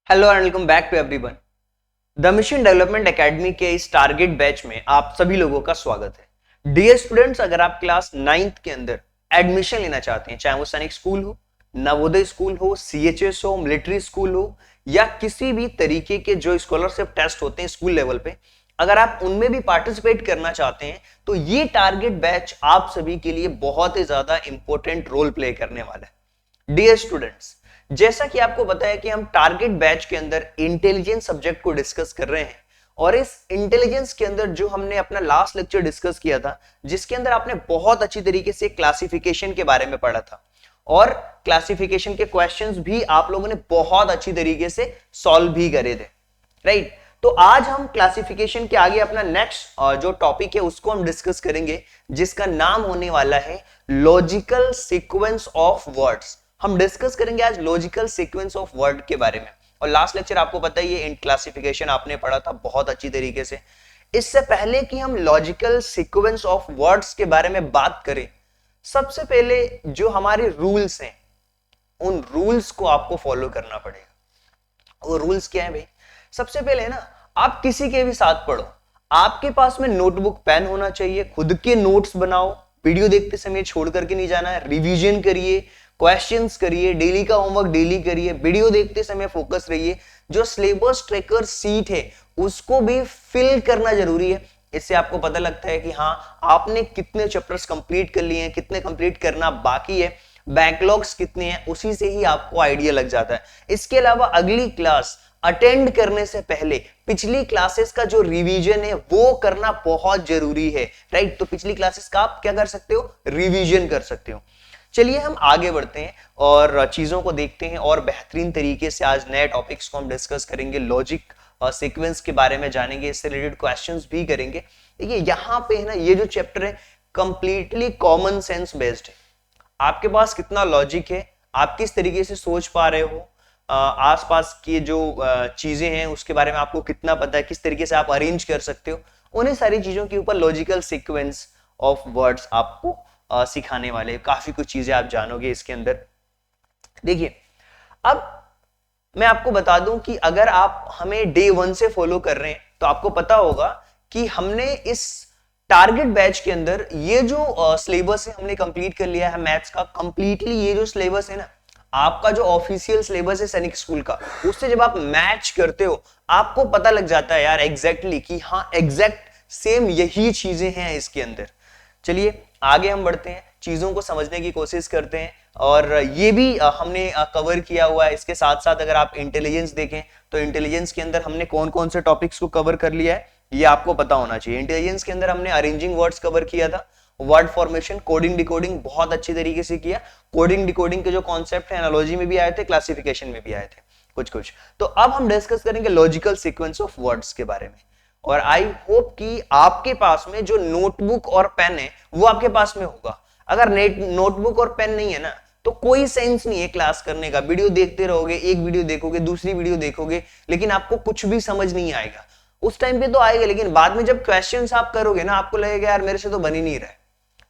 Hello and welcome back to everyone. The mission development academy के इस target batch में आप सभी लोगों का स्वागत है। डियर स्टूडेंट्स, अगर आप क्लास 9th के अंदर एडमिशन लेना चाहते हैं, चाहे वो सैनिक स्कूल हो, नवोदय स्कूल हो, सीएचएस हो, मिलिट्री स्कूल हो या किसी भी तरीके के जो स्कॉलरशिप टेस्ट होते हैं स्कूल लेवल पे, अगर आप उनमें भी पार्टिसिपेट करना चाहते हैं तो ये टारगेट बैच आप सभी के लिए बहुत ही ज्यादा इंपॉर्टेंट रोल प्ले करने वाला है। डियर स्टूडेंट्स, जैसा कि आपको पता है कि हम टारगेट बैच के अंदर इंटेलिजेंस सब्जेक्ट को डिस्कस कर रहे हैं और इस इंटेलिजेंस के अंदर जो हमने अपना लास्ट लेक्चर डिस्कस किया था, जिसके अंदर आपने बहुत अच्छी तरीके से क्लासिफिकेशन के बारे में पढ़ा था और क्लासिफिकेशन के क्वेश्चंस भी आप लोगों ने बहुत अच्छी तरीके से सॉल्व भी करे थे, राइट। तो आज हम क्लासिफिकेशन के आगे अपना नेक्स्ट जो टॉपिक है उसको हम डिस्कस करेंगे, जिसका नाम होने वाला है लॉजिकल सीक्वेंस ऑफ वर्ड्स। हम डिस्कस करेंगे आज लॉजिकल सीक्वेंस ऑफ वर्ड के बारे में। और लास्ट लेक्चर आपको पता ही है, इन क्लासिफिकेशन आपने पढ़ा था बहुत अच्छी तरीके से। इससे पहले कि हम लॉजिकल सीक्वेंस ऑफ वर्ड्स के बारे में बात करें, सबसे पहले जो हमारे रूल्स हैं उन रूल्स को आपको फॉलो करना पड़ेगा। वो रूल्स क्या है भाई? सबसे पहले ना, आप किसी के भी साथ पढ़ो, आपके पास में नोटबुक पेन होना चाहिए, खुद के नोट्स बनाओ, वीडियो देखते समय छोड़ करके नहीं जाना है, रिवीजन करिए, क्वेश्चंस करिए, डेली का होमवर्क डेली करिए, वीडियो देखते समय फोकस रहिए। जो सिलेबस ट्रैकर सीट है उसको भी फिल करना जरूरी है। इससे आपको पता लगता है कि हाँ, आपने कितने चैप्टर्स कंप्लीट कर लिए हैं, कितने कंप्लीट करना बाकी है, बैकलॉग्स कितने हैं, उसी से ही आपको आइडिया लग जाता है। इसके अलावा अगली क्लास अटेंड करने से पहले पिछली क्लासेस का जो रिवीजन है वो करना बहुत जरूरी है, राइट। तो पिछली क्लासेस का आप क्या कर सकते हो? रिवीजन कर सकते हो। चलिए हम आगे बढ़ते हैं और चीजों को देखते हैं और बेहतरीन तरीके से आज नए टॉपिक्स को हम डिस्कस करेंगे, लॉजिक और सीक्वेंस के बारे में जानेंगे, इससे रिलेटेड क्वेश्चंस भी करेंगे। देखिए यहाँ पे है ना, ये जो चैप्टर है कंप्लीटली कॉमन सेंस बेस्ड है। आपके पास कितना लॉजिक है, आप किस तरीके से सोच पा रहे हो, आसपास की जो चीजें हैं उसके बारे में आपको कितना पता है, किस तरीके से आप अरेंज कर सकते हो, उन्हीं सारी चीजों के ऊपर लॉजिकल सीक्वेंस ऑफ वर्ड्स आपको सिखाने वाले। काफी कुछ चीजें आप जानोगे इसके अंदर। देखिए, अब मैं आपको बता दूं कि अगर आप हमें डे 1 से फॉलो कर रहे हैं तो आपको पता होगा कि हमने इस टारगेट बैच के अंदर ये जो सिलेबस है हमने कंप्लीट कर लिया है मैथ्स का कंप्लीटली। ये जो सिलेबस है ना, आपका जो ऑफिशियल सिलेबस है सैनिक स्कूल का, उससे जब आप मैच करते हो आपको पता लग जाता है यार एग्जैक्टली कि हाँ, एग्जैक्ट सेम यही चीजें हैं इसके अंदर। चलिए आगे हम बढ़ते हैं, चीजों को समझने की कोशिश करते हैं और ये भी हमने कवर किया हुआ है। इसके साथ साथ अगर आप इंटेलिजेंस देखें तो इंटेलिजेंस के अंदर हमने कौन कौन से टॉपिक्स को कवर कर लिया है ये आपको पता होना चाहिए। इंटेलिजेंस के अंदर हमने अरेंजिंग वर्ड्स कवर किया था, वर्ड फॉर्मेशन, कोडिंग डिकोडिंग बहुत अच्छी तरीके से किया। कोडिंग डिकोडिंग के जो कॉन्सेप्ट है एनालॉजी में भी आए थे, क्लासिफिकेशन में भी आए थे कुछ कुछ। तो अब हम डिस्कस करेंगे लॉजिकल सीक्वेंस ऑफ वर्ड्स के बारे में। और आई होप कि आपके पास में जो नोटबुक और पेन है वो आपके पास में होगा। अगर नोटबुक और पेन नहीं है ना तो कोई सेंस नहीं है क्लास करने का। वीडियो देखते रहोगे, एक वीडियो देखोगे, दूसरी वीडियो देखोगे, लेकिन आपको कुछ भी समझ नहीं आएगा। उस टाइम पे तो आएगा, लेकिन बाद में जब क्वेश्चंस आप करोगे ना, आपको लगेगा यार मेरे से तो बन ही नहीं रहा है।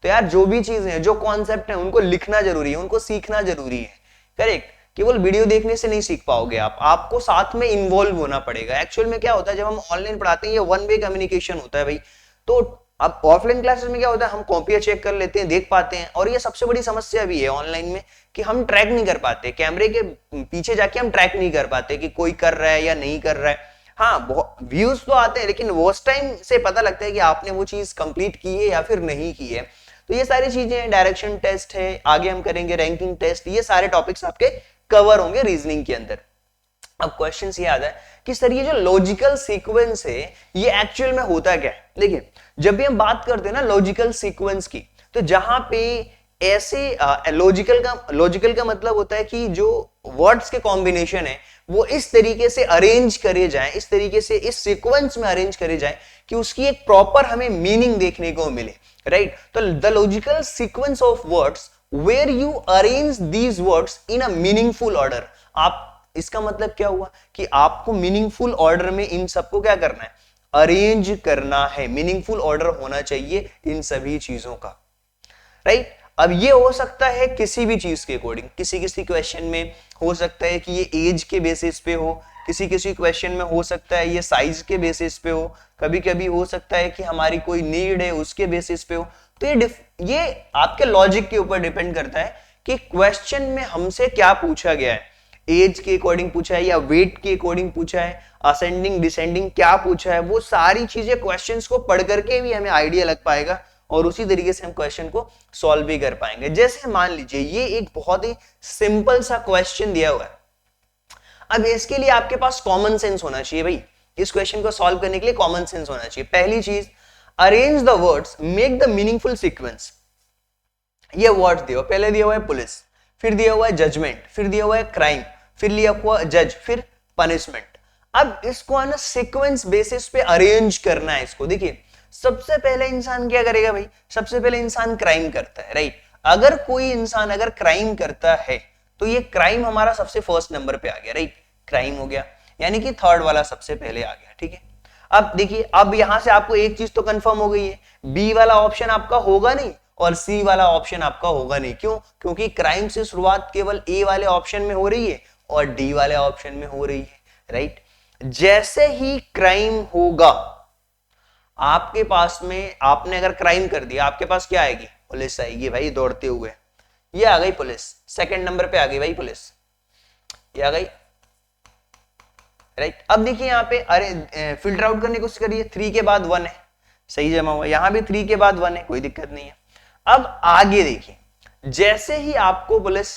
तो यार जो भी चीज है, जो कॉन्सेप्ट है, उनको लिखना जरूरी है, उनको सीखना जरूरी है, करेक्ट। केवल वीडियो देखने से नहीं सीख पाओगे आप, आपको साथ में इन्वॉल्व होना पड़ेगा। एक्चुअल में क्या होता है, जब हम ऑनलाइन पढ़ाते हैं ये वन वे कम्युनिकेशन होता है भाई। तो अब ऑफलाइन क्लासेस में क्या होता है, हम कॉपियां चेक कर लेते हैं, देख पाते हैं, और ये सबसे बड़ी समस्या भी है ऑनलाइन में कि हम ट्रैक नहीं कर पाते, कैमरे के पीछे जाके हम ट्रैक नहीं कर पाते कि कोई कर रहा है या नहीं कर रहा है। हाँ, व्यूज तो आते हैं, लेकिन वो टाइम से पता लगता है कि आपने वो चीज कंप्लीट की है या फिर नहीं की है। तो ये सारी चीजें हैं, डायरेक्शन टेस्ट है, आगे हम करेंगे रैंकिंग टेस्ट, ये सारे टॉपिक्स आपके कवर होंगे रीजनिंग के अंदर। अब क्वेश्चन ये आता है कि सर ये जो लॉजिकल सीक्वेंस है ये एक्चुअल में होता क्या है? देखिए, जब भी हम बात करते हैं ना लॉजिकल सीक्वेंस की, तो जहां पे ऐसे लॉजिकल का मतलब होता है कि जो वर्ड्स के कॉम्बिनेशन है वो इस तरीके से अरेंज करे जाएं, इस तरीके से इस सीक्वेंस में अरेंज करे जाएं कि उसकी एक प्रॉपर हमें मीनिंग देखने को मिले, राइट। तो the logical sequence of words where you arrange these words in a meaningful order। आप, इसका मतलब क्या हुआ कि आपको मीनिंगफुल ऑर्डर में इन सबको क्या करना है, अरेंज करना है। मीनिंगफुल ऑर्डर होना चाहिए इन सभी चीजों का, राइट। अब ये हो सकता है किसी भी चीज के अकॉर्डिंग, किसी किसी क्वेश्चन में हो सकता है कि ये एज के बेसिस पे हो, किसी किसी क्वेश्चन में हो सकता है ये साइज के बेसिस पे हो, कभी कभी हो सकता है कि हमारी कोई नीड है उसके बेसिस पे हो। तो ये आपके लॉजिक के ऊपर डिपेंड करता है कि क्वेश्चन में हमसे क्या पूछा गया है, एज के अकॉर्डिंग पूछा है या वेट के अकॉर्डिंग पूछा है, असेंडिंग डिसेंडिंग क्या पूछा है, वो सारी चीजें क्वेश्चंस को पढ़ करके भी हमें आइडिया लग पाएगा और उसी तरीके से हम क्वेश्चन को सॉल्व भी कर पाएंगे। जैसे मान लीजिए ये एक बहुत ही सिंपल सा क्वेश्चन दिया हुआ है, अब इसके लिए आपके पास कॉमन सेंस होना चाहिए भाई। इस क्वेश्चन को सॉल्व करने के लिए कॉमन सेंस होना चाहिए। पहली चीज, arrange the words, make the meaningful sequence. ये वर्ड्स दिया हुआ, पहले दिया हुआ है पुलिस, फिर दिया हुआ है जजमेंट, फिर दिया हुआ है क्राइम, फिर लिया हुआ जज, फिर पनिशमेंट। अब इसको है ना सीक्वेंस बेसिस पे अरेंज करना है इसको। देखिए सबसे पहले इंसान क्या करेगा भाई, सबसे पहले इंसान क्राइम करता है, राइट। अगर कोई इंसान अगर क्राइम करता है तो ये क्राइम हमारा सबसे फर्स्ट नंबर पे आ गया, राइट, क्राइम हो गया, यानी कि थर्ड वाला सबसे पहले आ गया, ठीक है। अब देखिए, अब यहां से आपको एक चीज तो कंफर्म हो गई है, बी वाला ऑप्शन आपका होगा नहीं और सी वाला ऑप्शन आपका होगा नहीं। क्यों? क्योंकि क्राइम से शुरुआत केवल ए वाले ऑप्शन में हो रही है और डी वाले ऑप्शन में हो रही है, राइट। जैसे ही क्राइम होगा आपके पास में, आपने अगर क्राइम कर दिया, आपके पास क्या आएगी, पुलिस आएगी भाई दौड़ते हुए। ये आ गई पुलिस, सेकंड नंबर पे आ गई भाई पुलिस, ये आ गई, राइट। अब देखिए यहाँ पे, अरे फिल्टर आउट करने की कोशिश करिए, 3 के बाद 1 है, सही जमा हुआ, यहां भी 3 के बाद 1 है, कोई दिक्कत नहीं है। अब आगे देखिए, जैसे ही आपको पुलिस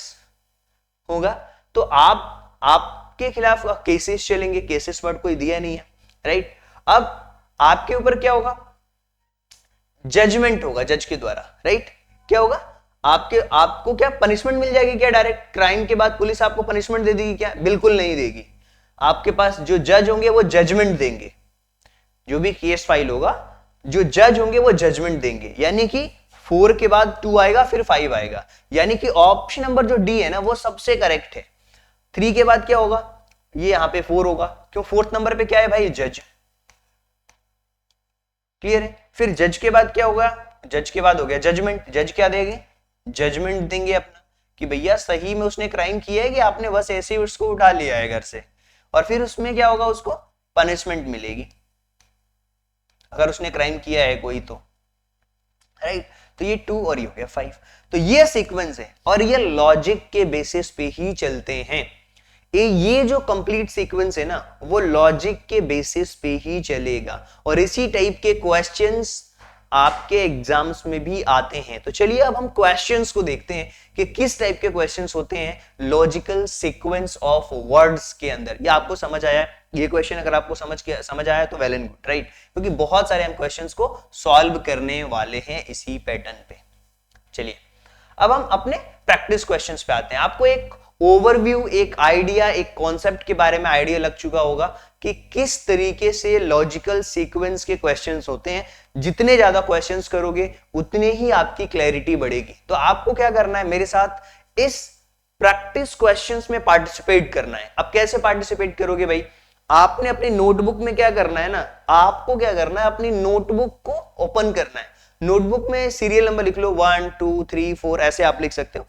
होगा तो आपके खिलाफ केसेस चलेंगे, केसेस वर्ड कोई दिया नहीं है, राइट। अब आपके ऊपर क्या होगा, जजमेंट होगा जज के द्वारा, राइट। क्या होगा, आपको क्या पनिशमेंट मिल जाएगी क्या डायरेक्ट? क्राइम के बाद पुलिस आपको पनिशमेंट दे देगी क्या? बिल्कुल नहीं देगी। आपके पास जो जज होंगे वो जजमेंट देंगे, जो भी केस फाइल होगा जो जज होंगे वो जजमेंट देंगे, यानी कि 4 के बाद 2 आएगा फिर 5 आएगा, यानी कि ऑप्शन नंबर जो डी है ना वो सबसे करेक्ट है। 3 के बाद क्या होगा, ये यहां पे 4 होगा, क्यों? 4th नंबर पे क्या है भाई, जज, क्लियर है। फिर जज के बाद क्या होगा, जज के बाद हो गया जजमेंट, जज क्या देंगे, जजमेंट देंगे अपना कि भैया सही में उसने क्राइम किया है कि आपने बस ऐसे ही उसको उठा लिया है घर से। और फिर उसमें क्या होगा, उसको पनिशमेंट मिलेगी अगर उसने क्राइम किया है कोई तो, राइट। तो ये 2 और ये हो गया 5। तो ये सीक्वेंस है और ये लॉजिक के बेसिस पे ही चलते हैं। ये जो कंप्लीट सीक्वेंस है ना वो लॉजिक के बेसिस पे ही चलेगा और इसी टाइप के क्वेश्चंस आपके एग्जाम्स में भी आते हैं। तो चलिए अब हम क्वेश्चंस को देखते हैं कि किस टाइप के क्वेश्चंस होते हैं लॉजिकल सीक्वेंस ऑफ वर्ड्स के अंदर। ये आपको समझ आया है? ये क्वेश्चन अगर आपको समझ आया तो वेल एंड गुड, राइट, क्योंकि बहुत सारे हम क्वेश्चंस को सॉल्व करने वाले हैं इसी पैटर्न पे। चलिए अब हम अपने प्रैक्टिस क्वेश्चंस पे आते हैं। आपको एक ओवरव्यू, एक आइडिया, एक कॉन्सेप्ट के बारे में आइडिया लग चुका होगा कि किस तरीके से लॉजिकल सीक्वेंस के क्वेश्चंस होते हैं। जितने ज्यादा क्वेश्चंस करोगे उतने ही आपकी क्लैरिटी बढ़ेगी। तो आपको क्या करना है, मेरे साथ इस प्रैक्टिस क्वेश्चंस में पार्टिसिपेट करना है। अब कैसे पार्टिसिपेट करोगे भाई, आपने अपनी नोटबुक में क्या करना है ना, आपको क्या करना है, अपनी नोटबुक को ओपन करना है। नोटबुक में सीरियल नंबर लिख लो, 1 2 3 4 ऐसे आप लिख सकते हो,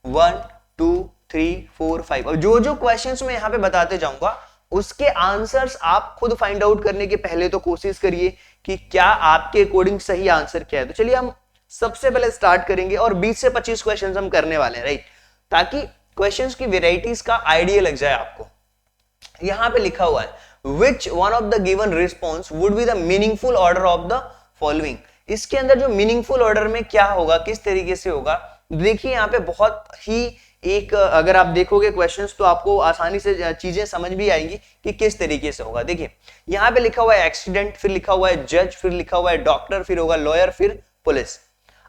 1 2 3 4 5। और जो जो क्वेश्चंस मैं यहां पे बताते जाऊंगा उसके आंसर्स आप खुद फाइंड आउट करने के पहले तो कोशिश करिए कि क्या आपके अकॉर्डिंग सही आंसर क्या है। तो चलिए हम सबसे पहले स्टार्ट करेंगे और 20 से 25 क्वेश्चंस हम करने वाले हैं, राइट, ताकि क्वेश्चंस की वेराइटीज का आइडिया लग जाए आपको। यहां पे लिखा हुआ है which one of the given response would be the meaningful order of the following. इसके अंदर जो मीनिंगफुल ऑर्डर में क्या होगा, किस तरीके से होगा, देखिए यहाँ पे बहुत ही एक, अगर आप देखोगे क्वेश्चंस तो आपको आसानी से चीजें समझ भी आएंगी कि किस तरीके से होगा। देखिए यहाँ पे लिखा हुआ है एक्सीडेंट, फिर लिखा हुआ है जज, फिर लिखा हुआ है डॉक्टर, फिर होगा लॉयर, फिर पुलिस।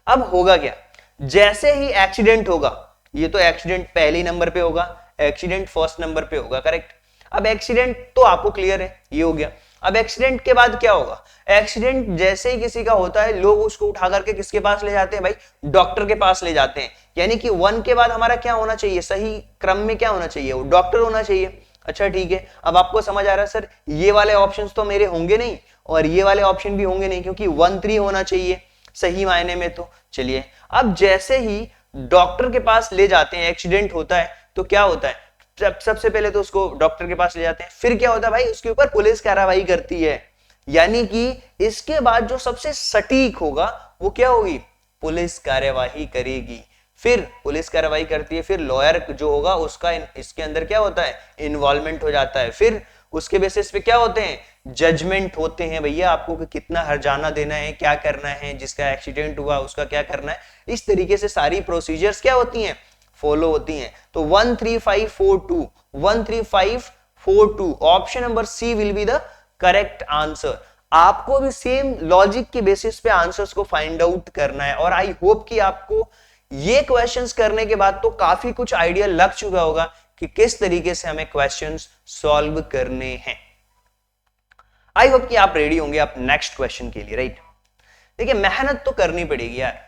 अब होगा क्या, जैसे ही एक्सीडेंट होगा, ये तो एक्सीडेंट पहले नंबर पे होगा, एक्सीडेंट फर्स्ट नंबर पे होगा, करेक्ट। अब एक्सीडेंट तो आपको क्लियर है, ये हो गया। अब एक्सीडेंट के बाद क्या होगा, एक्सीडेंट जैसे ही किसी का होता है लोग उसको उठा करके किसके पास ले जाते हैं भाई, डॉक्टर के पास ले जाते हैं। यानी कि 1 के बाद हमारा क्या होना चाहिए, सही क्रम में क्या होना चाहिए, वो डॉक्टर होना चाहिए। अच्छा ठीक है, अब आपको समझ आ रहा है सर ये वाले ऑप्शंस तो मेरे होंगे नहीं और ये वाले ऑप्शन भी होंगे नहीं, क्योंकि 1 3 होना चाहिए सही मायने में। तो चलिए अब जैसे ही डॉक्टर के पास ले जाते हैं, एक्सीडेंट होता है तो क्या होता है, सबसे पहले तो उसको डॉक्टर के पास ले जाते हैं, फिर क्या होता है भाई, उसके ऊपर पुलिस कार्रवाई करती है, यानी कि इसके बाद जो सबसे सटीक होगा वो क्या होगी, पुलिस कार्यवाही करेगी। फिर पुलिस कार्रवाई करती है, फिर लॉयर जो होगा उसका इसके अंदर क्या होता है, इन्वॉल्वमेंट हो जाता है, फिर उसके बेसिस पे क्या होते हैं, जजमेंट होते हैं भैया, आपको कि कितना हर्जाना देना है, क्या करना है, जिसका एक्सीडेंट हुआ उसका क्या करना है, इस तरीके से सारी प्रोसीजर्स क्या होती हैं, फॉलो होती हैं। तो 13542 13542 option number C will be the correct answer. आपको भी सेम लॉजिक के बेसिस पे आंसर्स को फाइंड आउट करना है, और आई होप कि आपको ये क्वेश्चंस करने के बाद तो काफी कुछ आइडिया लग चुका होगा कि किस तरीके से हमें क्वेश्चंस सॉल्व करने हैं। आई होप कि आप रेडी होंगे आप नेक्स्ट क्वेश्चन के लिए, राइट। देखिए मेहनत तो करनी पड़ेगी यार,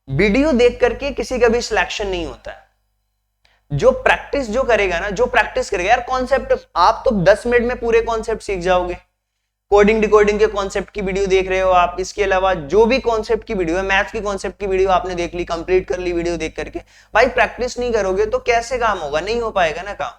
वीडियो देख करके किसी का भी सिलेक्शन नहीं होता है। जो प्रैक्टिस जो करेगा ना, जो प्रैक्टिस करेगा यार, कॉन्सेप्ट आप तो 10 मिनट में पूरे कॉन्सेप्ट सीख जाओगे। कोडिंग डिकोडिंग के कॉन्सेप्ट की वीडियो देख रहे हो आप, इसके अलावा जो भी कॉन्सेप्ट की वीडियो है, मैथ की कॉन्सेप्ट की वीडियो आपने देख ली, कंप्लीट कर ली वीडियो देख करके, भाई प्रैक्टिस नहीं करोगे तो कैसे काम होगा, नहीं हो पाएगा ना काम।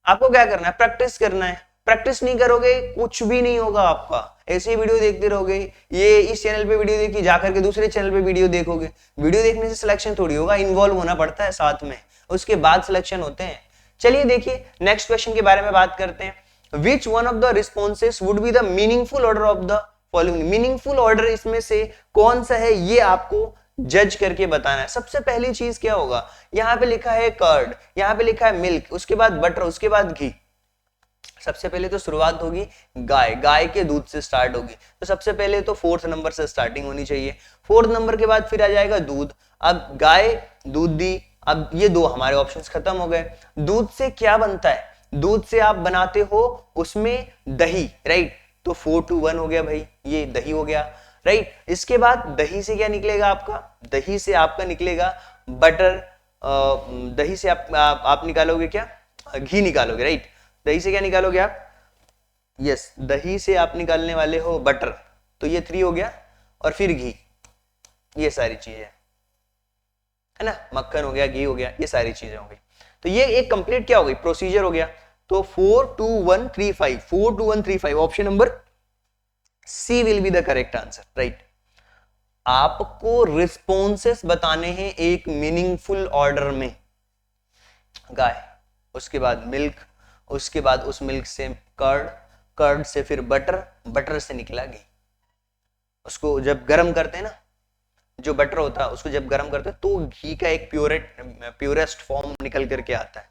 आपको क्या करना है, प्रैक्टिस करना है। प्रैक्टिस नहीं करोगे कुछ भी नहीं होगा आपका, ऐसे ही वीडियो देखते रहोगे, ये इस चैनल पे वीडियो देखी, जाकर के दूसरे चैनल पे वीडियो देखोगे। वीडियो देखने से सिलेक्शन थोड़ी होगा, इन्वॉल्व होना पड़ता है साथ में, उसके बाद सिलेक्शन होते हैं। चलिए देखिए नेक्स्ट क्वेश्चन के बारे में बात करते हैं। Which one of the responses would be the meaningful order of the following? Meaningful order इसमें से कौन सा है, ये आपको जज करके बताना है। सबसे पहली चीज क्या होगा, यहां पे लिखा है कर्ड, यहां पे लिखा है मिल्क, उसके बाद बटर, उसके बाद घी। सबसे पहले तो शुरुआत होगी गाय, गाय के दूध से स्टार्ट होगी, तो सबसे पहले तो 4th नंबर से स्टार्टिंग होनी चाहिए। 4th नंबर के बाद फिर आ जाएगा दूध। अब गाय दूध दी, अब ये दो हमारे ऑप्शंस खत्म हो गए। दूध से क्या बनता है, दूध से आप बनाते हो उसमें दही, राइट, तो 4 to 1 हो गया भाई, ये दही हो गया, राइट। इसके बाद दही से क्या निकलेगा आपका, दही से आपका निकलेगा बटर, दही से आप निकालोगे क्या, घी निकालोगे, राइट। दही से क्या निकालोगे आप, यस, दही से आप निकालने वाले हो बटर, तो ये 3 हो गया, और फिर घी, ये सारी चीजें है ना, मक्खन हो गया, घी हो गया, ये सारी चीजें हो गई। तो ये एक कंप्लीट क्या हो गई, प्रोसीजर हो गया। तो 42135 42135 option number C will be the correct answer, right. आपको रिस्पॉन्सेस बताने हैं एक मीनिंगफुल ऑर्डर में। गाय, उसके बाद मिल्क, उसके बाद उस मिल्क से कर्ड, कर्ड से फिर बटर, बटर से निकला घी। उसको जब गर्म करते हैं ना, जो बटर होता है उसको जब गर्म करते हैं तो घी का एक प्योरेस्ट फॉर्म निकल करके आता है।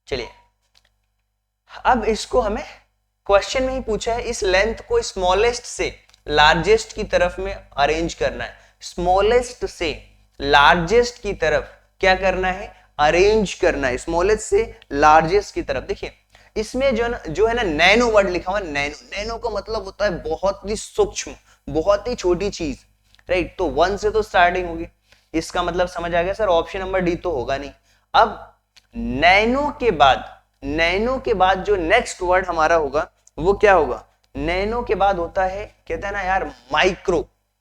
चलिए अब इसको हमें क्वेश्चन में ही पूछा है, इस लेंथ को स्मॉलेस्ट से लार्जेस्ट की तरफ में अरेंज करना है। स्मॉलेस्ट से लार्जेस्ट की तरफ क्या करना है, अरेंज करना है, स्मॉलेस्ट से लार्जेस्ट की तरफ। देखिए इसमें जो है ना नैनो वर्ड लिखा हुआ, नैनो, नैनो का मतलब होता है बहुत ही सूक्ष्म, बहुत ही छोटी चीज, राइट। तो 1 से तो स्टार्टिंग होगी, इसका मतलब समझ आ गया सर, ऑप्शन नंबर डी तो होगा नहीं। अब नैनो के बाद जो नेक्स्ट वर्ड हमारा होगा वो क्या होगा, नैनो के बाद होता है, कहते हैं ना यार माइक्रो।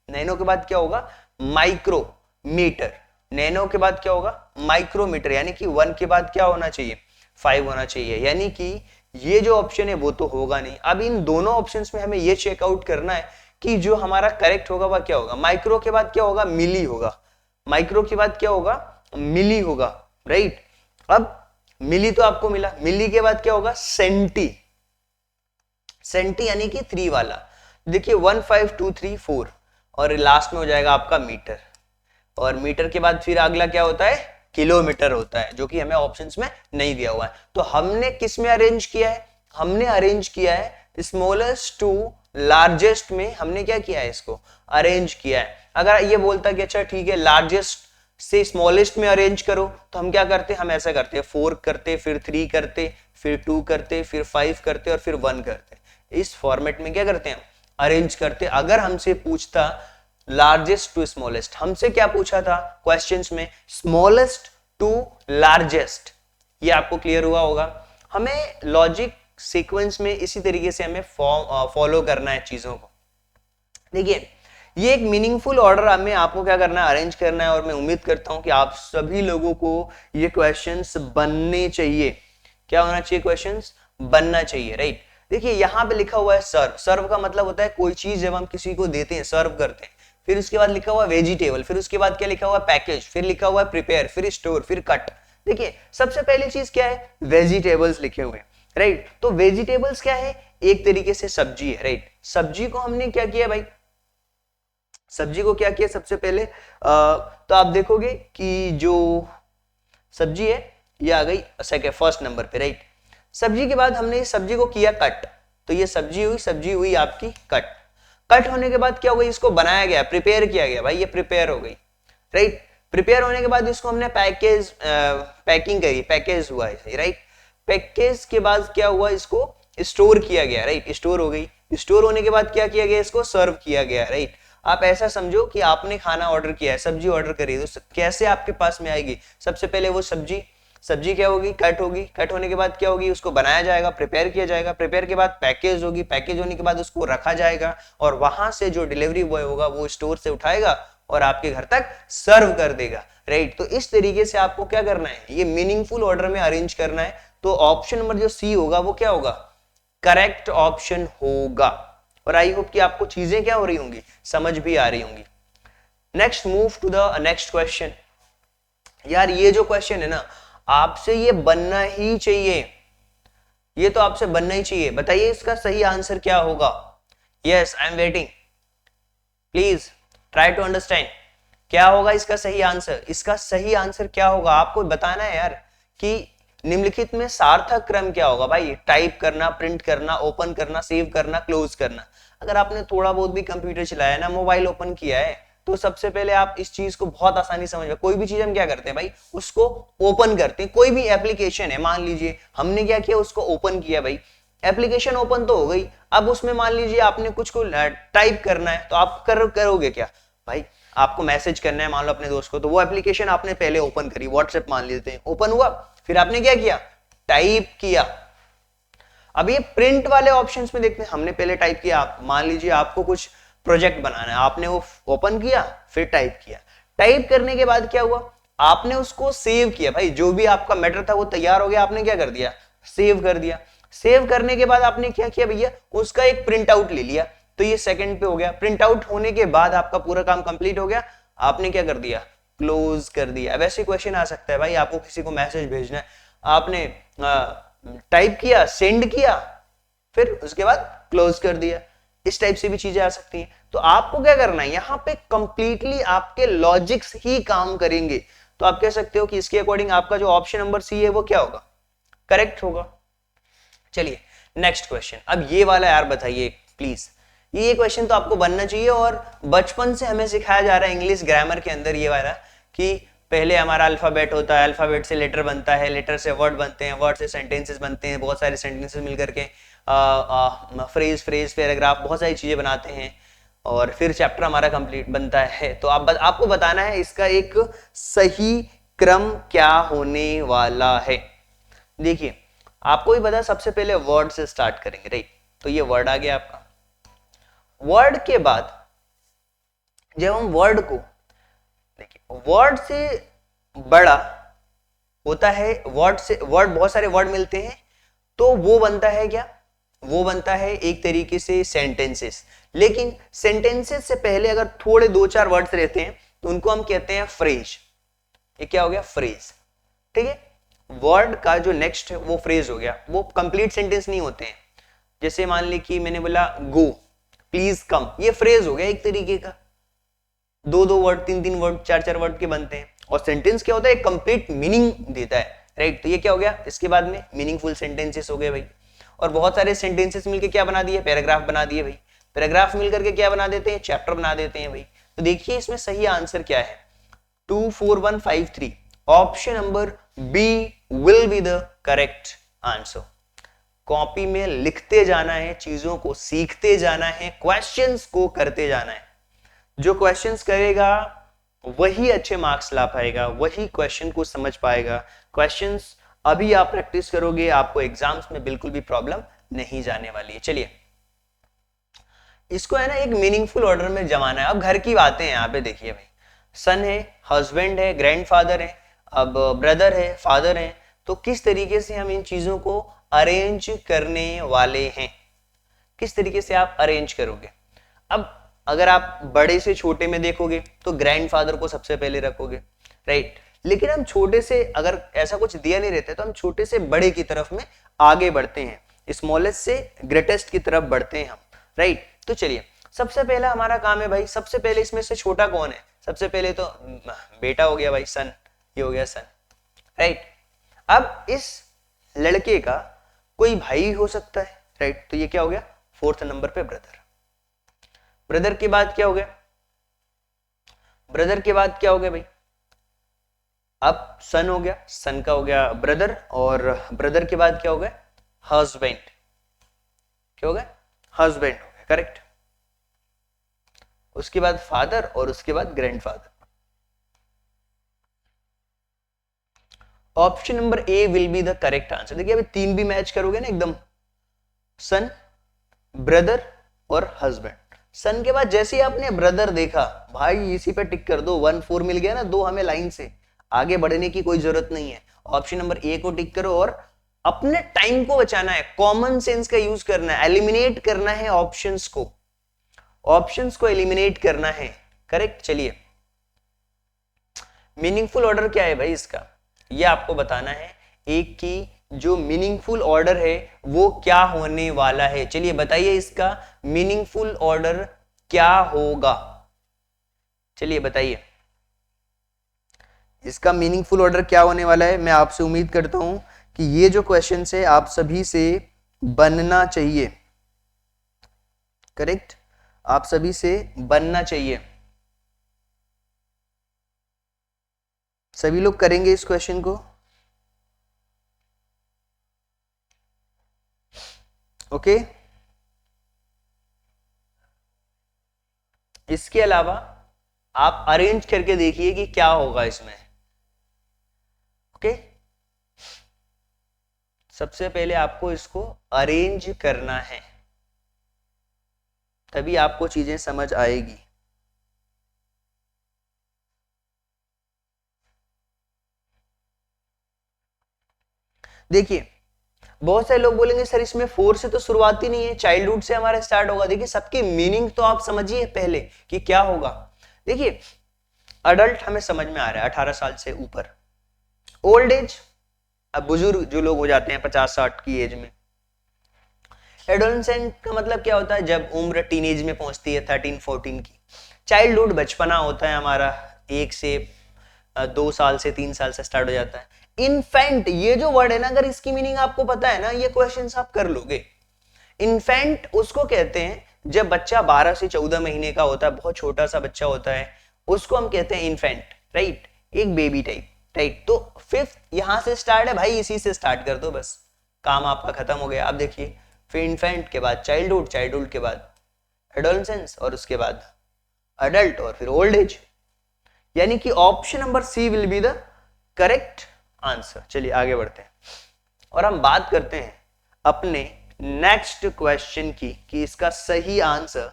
नैनो के बाद क्या होगा, माइक्रोमीटर। नैनो के बाद क्या होगा, माइक्रोमीटर, यानी कि 1 के बाद क्या होना चाहिए, 5 होना चाहिए, यानी कि ये जो ऑप्शन है वो तो होगा नहीं। अब इन दोनों ऑप्शंस में हमें ये चेकआउट करना है कि जो हमारा करेक्ट होगा वह क्या होगा। माइक्रो के बाद क्या होगा, मिली होगा, माइक्रो के बाद क्या होगा, मिली होगा, राइट। अब मिली तो आपको मिला, मिली के बाद क्या होगा, सेंटी, सेंटी यानी कि 3 वाला। देखिए 1 5 2 3 4 और लास्ट में हो जाएगा आपका मीटर, और मीटर के बाद फिर अगला क्या होता है, किलोमीटर होता है, जो कि हमें ऑप्शंस में नहीं दिया हुआ है। तो हमने किस में अरेंज किया है, हमने अरेंज किया है स्मॉलेस्ट टू लार्जेस्ट में, हमने क्या किया है, इसको अरेंज किया है। अगर ये बोलता कि अच्छा ठीक है लार्जेस्ट से स्मॉलेस्ट में अरेंज करो, तो हम क्या करते, हम ऐसा करते हैं 4 करते, फिर 3 करते, फिर 2 करते, फिर 5 करते और फिर 1 करते। इस फॉर्मेट में क्या करते हैं, अरेंज करते। अगर हमसे पूछता लार्जेस्ट टू स्मॉलेस्ट, हमसे क्या पूछा था क्वेश्चंस में, स्मॉलेस्ट टू लार्जेस्ट, ये आपको क्लियर हुआ होगा। हमें लॉजिक सीक्वेंस में इसी तरीके से हमें फॉलो करना है चीजों को। देखिए ये एक मीनिंगफुल ऑर्डर में आपको क्या करना है, अरेंज करना है, और मैं उम्मीद करता हूं कि आप सभी लोगों को ये क्वेश्चंस बनने चाहिए। क्या होना चाहिए? क्वेश्चंस बनना चाहिए, राइट। देखिए यहाँ पे लिखा हुआ है सर्व। सर्व का मतलब होता है कोई चीज जब हम किसी को देते हैं, सर्व करते हैं। फिर उसके बाद लिखा हुआ है वेजिटेबल, फिर उसके बाद क्या लिखा हुआ है? पैकेज, फिर लिखा हुआ है प्रिपेयर, फिर स्टोर, फिर कट। देखिए सबसे पहली चीज क्या है? वेजिटेबल्स लिखे हुए हैं, राइट। तो वेजिटेबल्स क्या है? एक तरीके से सब्जी है, राइट। सब्जी को हमने क्या किया भाई? सब्जी को क्या किया? सबसे पहले तो आप देखोगे कि जो सब्जी है ये आ गई सेकंड फर्स्ट नंबर पे, राइट। सब्जी के बाद हमने इस सब्जी को किया कट, तो ये सब्जी हुई आपकी कट। कट होने के बाद क्या हुआ? इसको बनाया गया, प्रिपेयर किया गया, भाई ये प्रिपेयर हो गई, राइट। प्रिपेयर होने के बाद इसको हमने पैकिंग करी, पैकेज हुआ है, राइट। पैकेज के बाद क्या हुआ? इसको स्टोर किया गया, राइट, स्टोर हो गई। स्टोर होने के बाद क्या किया गया? इसको सर्व किया गया, राइट। आप ऐसा समझो कि आपने खाना ऑर्डर किया है, सब्जी ऑर्डर करी, तो कैसे आपके पास में आएगी? सबसे पहले वो सब्जी क्या होगी? कट होगी। कट होने के बाद क्या होगी? उसको बनाया जाएगा, प्रिपेयर किया जाएगा। प्रिपेयर के बाद पैकेज होगी। पैकेज होने के बाद उसको रखा जाएगा, और वहां से जो डिलीवरी बॉय होगा वो स्टोर से उठाएगा और आपके घर तक सर्व कर देगा, राइट। तो इस तरीके से आपको क्या करना है? ये मीनिंगफुल ऑर्डर में अरेंज करना है। तो ऑप्शन नंबर जो सी होगा वो क्या होगा? करेक्ट ऑप्शन होगा। और आई होप कि आपको चीजें क्या हो रही होंगी, समझ भी आ रही होंगी। Next move to the next question. यार ये जो क्वेश्चन है ना, आपसे ये बनना ही चाहिए, ये तो आपसे बनना ही चाहिए। बताइए इसका सही आंसर क्या होगा? Yes, I am waiting, please try to understand. क्या होगा इसका सही आंसर? इसका सही आंसर क्या होगा आपको बताना है यार, कि निम्नलिखित में सार्थक क्रम क्या होगा? भाई टाइप करना, प्रिंट करना, ओपन करना, सेव करना, क्लोज करना। अगर आपने थोड़ा बहुत भी कंप्यूटर चलाया ना, मोबाइल ओपन किया है, तो सबसे पहले आप इस चीज को बहुत आसानी समझ में, कोई भी चीज हम क्या करते हैं भाई? उसको ओपन करते हैं। कोई भी एप्लीकेशन है, मान लीजिए हमने क्या किया? उसको ओपन किया, भाई एप्लीकेशन ओपन तो हो गई। अब उसमें मान लीजिए आपने कुछ को टाइप करना है, तो आप करोगे क्या भाई? आपको मैसेज करना है मान लो अपने दोस्त को, तो वो एप्लीकेशन आपने पहले ओपन करी, व्हाट्सएप मान लेते हैं, ओपन हुआ, फिर आपने क्या किया? टाइप किया। अब ये प्रिंट वाले ऑप्शंस में देखते हैं, हमने पहले टाइप किया, मान लीजिए आपको कुछ प्रोजेक्ट बनाना है, आपने वो ओपन किया, फिर टाइप किया। टाइप करने के बाद क्या हुआ? आपने उसको सेव किया, भाई जो भी आपका मैटर था वो तैयार हो गया, आपने क्या कर दिया? सेव कर दिया। सेव करने के बाद आपने क्या किया भैया? उसका एक प्रिंट आउट ले लिया, तो ये सेकंड पे हो गया। प्रिंट आउट होने के बाद आपका पूरा काम कंप्लीट हो गया, आपने क्या कर दिया? क्लोज कर दिया। वैसे क्वेश्चन आ सकता है भाई, आपको किसी को मैसेज भेजना है, आपने टाइप किया, सेंड किया, फिर उसके बाद क्लोज कर दिया। इस टाइप से भी चीजें आ सकती हैं। तो आपको क्या करना है? यहां पे कंप्लीटली आपके लॉजिक्स ही काम करेंगे। तो आप कह सकते हो कि इसके अकॉर्डिंग आपका जो ऑप्शन नंबर सी है वो क्या होगा? करेक्ट होगा। चलिए नेक्स्ट क्वेश्चन। अब ये वाला यार बताइए प्लीज, ये क्वेश्चन तो आपको बनना चाहिए, और बचपन से हमें सिखाया जा रहा है इंग्लिश ग्रामर के अंदर ये वाला, कि पहले हमारा अल्फाबेट होता है, अल्फाबेट से लेटर बनता है, लेटर से वर्ड बनते हैं, वर्ड से सेंटेंसेस बनते हैं, बहुत सारे सेंटेंसेस मिलकर के फ्रेज, पैराग्राफ, बहुत सारी चीजें बनाते हैं, और फिर चैप्टर हमारा कंप्लीट बनता है। तो आपको बताना है इसका एक सही क्रम क्या होने वाला है। देखिए आपको भी पता है, सबसे पहले वर्ड से स्टार्ट करेंगे, राइट। तो ये वर्ड आ गया आपका। वर्ड के बाद जब हम वर्ड को देखिए, वर्ड से बड़ा होता है, वर्ड बहुत सारे वर्ड मिलते हैं, तो वो बनता है क्या? वो बनता है एक तरीके से सेंटेंसेस। लेकिन सेंटेंसेस से पहले अगर थोड़े दो चार वर्ड्स रहते हैं तो उनको हम कहते हैं फ्रेज। ये क्या हो गया? फ्रेज, ठीक है। वर्ड का जो नेक्स्ट है वो फ्रेज हो गया, वो कंप्लीट सेंटेंस नहीं होते हैं। जैसे मान ली कि मैंने बोला गो, प्लीज कम, ये फ्रेज हो गया एक तरीके का। दो दो वर्ड, तीन तीन वर्ड, चार चार वर्ड के बनते हैं। और सेंटेंस क्या होता है? एक कंप्लीट मीनिंग देता है, राइट। तो ये क्या हो गया? इसके बाद में मीनिंगफुल सेंटेंसेस हो गए भाई। और बहुत सारे सेंटेंसेस मिलकर क्या बना दिए? पैराग्राफ बना दिए भाई। पैराग्राफ मिलकर के क्या बना देते हैं? चैप्टर बना देते हैं भाई। तो देखिए इसमें सही आंसर क्या है? 24153, option number B will be the correct answer. Copy में लिखते जाना है, चीजों को सीखते जाना है, क्वेश्चंस को करते जाना है। जो क्वेश्चंस करेगा वही अच्छे मार्क्स ला पाएगा, वही क्वेश्चन को समझ पाएगा। क्वेश्चंस अभी आप प्रैक्टिस करोगे, आपको एग्जाम्स में बिल्कुल भी प्रॉब्लम नहीं जाने वाली है। चलिए इसको है ना एक मीनिंगफुल ऑर्डर में जमाना है। अब घर की बातें हैं यहाँ पे, देखिए भाई, सन है, हस्बैंड है, ग्रैंडफादर है, अब ब्रदर है, फादर है, तो किस तरीके से हम इन चीजों को अरेंज करने वाले हैं, किस तरीके से आप अरेंज करोगे। अब अगर आप बड़े से छोटे में देखोगे तो ग्रैंडफादर को सबसे पहले रखोगे, राइट, लेकिन हम छोटे से अगर ऐसा कुछ दिया नहीं रहता तो हम छोटे से बड़े की तरफ में आगे बढ़ते हैं, स्मॉलेस्ट से ग्रेटेस्ट की तरफ बढ़ते हैं हम, राइट। तो चलिए सबसे पहला हमारा काम है भाई, सबसे पहले इसमें से छोटा कौन है, सबसे पहले तो बेटा हो गया भाई, सन, ये हो गया सन, राइट। अब इस लड़के का कोई भाई हो सकता है, राइट, तो ये क्या हो गया, फोर्थ नंबर पे ब्रदर। ब्रदर के बाद क्या हो गया, ब्रदर के बाद क्या हो गया भाई, अब सन हो गया, सन का हो गया ब्रदर, और ब्रदर के बाद क्या हो गया, हस्बैंड, क्या हो गया, हस्बैंड हो गया, करेक्ट। उसके बाद फादर और उसके बाद grandfather. Option number A will be the correct answer. देखिए अभी तीन भी मैच करोगे ना एकदम, सन, ब्रदर और हस्बैंड। सन के बाद जैसे ही आपने ब्रदर देखा, भाई इसी पे टिक कर दो, 1 4 मिल गया ना, दो हमें लाइन से आगे बढ़ने की कोई जरूरत नहीं है। ऑप्शन नंबर ए को टिक करो और अपने टाइम को बचाना है, कॉमन सेंस का यूज करना है, एलिमिनेट करना है ऑप्शंस को, ऑप्शंस को एलिमिनेट करना है, करेक्ट। चलिए मीनिंगफुल ऑर्डर क्या है भाई इसका, ये आपको बताना है, एक की जो मीनिंगफुल ऑर्डर है वो क्या होने वाला है। चलिए बताइए इसका मीनिंगफुल ऑर्डर क्या होगा, चलिए बताइए इसका मीनिंगफुल ऑर्डर क्या होने वाला है। मैं आपसे उम्मीद करता हूं कि ये जो क्वेश्चन है आप सभी से बनना चाहिए, करेक्ट, आप सभी से बनना चाहिए, सभी लोग करेंगे इस क्वेश्चन को, ओके। इसके अलावा आप अरेंज करके देखिए कि क्या होगा इसमें, ओके। सबसे पहले आपको इसको अरेंज करना है, तभी आपको चीजें समझ आएगी। देखिए बहुत सारे लोग बोलेंगे सर इसमें 4 से तो शुरुआत ही नहीं है, चाइल्डहुड से हमारा स्टार्ट होगा। देखिए सबकी मीनिंग तो आप समझिए पहले कि क्या होगा। देखिए अडल्ट हमें समझ में आ रहा है 18 साल से ऊपर, ओल्ड एज अब बुजुर्ग जो लोग हो जाते हैं 50-60 की एज में। एडोलेसेंट का मतलब क्या होता है, जब उम्र टीनेज में पहुंचती है 13-14 की। चाइल्डहुड बचपना होता है हमारा, 1 से 2 साल से 3 साल से स्टार्ट हो जाता है। इन्फेंट ये जो वर्ड है ना, अगर इसकी मीनिंग आपको पता है ना, ये क्वेश्चंस आप कर लोगे। इन्फेंट उसको कहते हैं जब बच्चा 12 से 14 महीने का होता है, बहुत छोटा सा बच्चा होता है, उसको हम कहते हैं इन्फेंट, राइट, एक बेबी टाइप, राइट। तो फिफ्थ यहां से स्टार्ट है भाई, इसी से स्टार्ट कर दो, बस काम आपका खत्म हो गया। आप देखिए फिर इन्फेंट के बाद चाइल्डहुड, चाइल्डहुड के बाद एडोलेसेंस और उसके बाद अडल्ट और फिर ओल्ड एज, यानी कि option number C will be the correct answer. चलिए आगे बढ़ते हैं और हम बात करते हैं अपने नेक्स्ट क्वेश्चन की कि इसका सही आंसर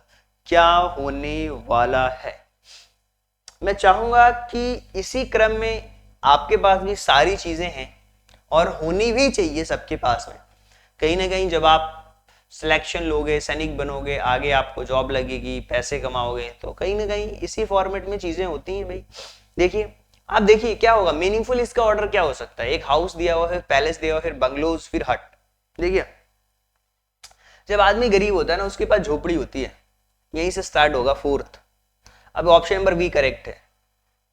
क्या होने वाला है। मैं चाहूंगा कि इसी क्रम में आपके पास भी सारी चीजें हैं और होनी भी चाहिए सबके पास में। कहीं ना कहीं जब आप सिलेक्शन लोगे, सैनिक बनोगे, आगे आपको जॉब लगेगी, पैसे कमाओगे, तो कहीं ना कहीं इसी फॉर्मेट में चीजें होती हैं भाई। देखिए आप देखिए क्या होगा मीनिंगफुल, इसका ऑर्डर क्या हो सकता है, एक हाउस दिया हुआ है, पैलेस दिया हुआ है, फिर बंगलोज, फिर हट। देखिए जब आदमी गरीब होता है ना, उसके पास झोपड़ी होती है, यहीं से स्टार्ट होगा फोर्थ। अब ऑप्शन नंबर बी करेक्ट है।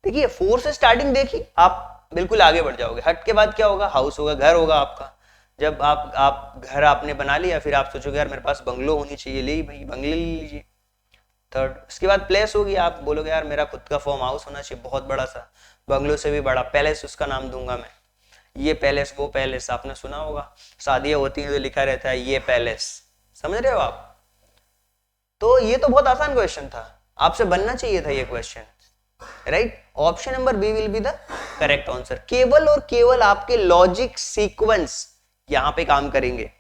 देखिए 4 से स्टार्टिंग देखिए, आप बिल्कुल आगे बढ़ जाओगे। हट के बाद क्या होगा, हाउस होगा, घर होगा आपका। जब आप घर आपने बना लिया, फिर आप सोचोगे यार मेरे पास बंगलो होनी चाहिए, ले भाई बंगले ले लीजिए। थर्ड उसके बाद प्लेस होगी, आप बोलोगे यार मेरा खुद का फार्म हाउस होना चाहिए बहुत बड़ा सा, बंगलो से भी बड़ा, पैलेस उसका नाम दूंगा मैं, ये पैलेस वो पैलेस, आपने सुना होगा शादियां होती हैं तो लिखा रहता है ये पैलेस, समझ रहे हो आप। तो ये तो बहुत आसान क्वेश्चन था, आपसे बनना चाहिए था ये question, right. Option number B will be the correct answer. केवल और केवल आपके लॉजिक सीक्वेंस यहां पे काम करेंगे।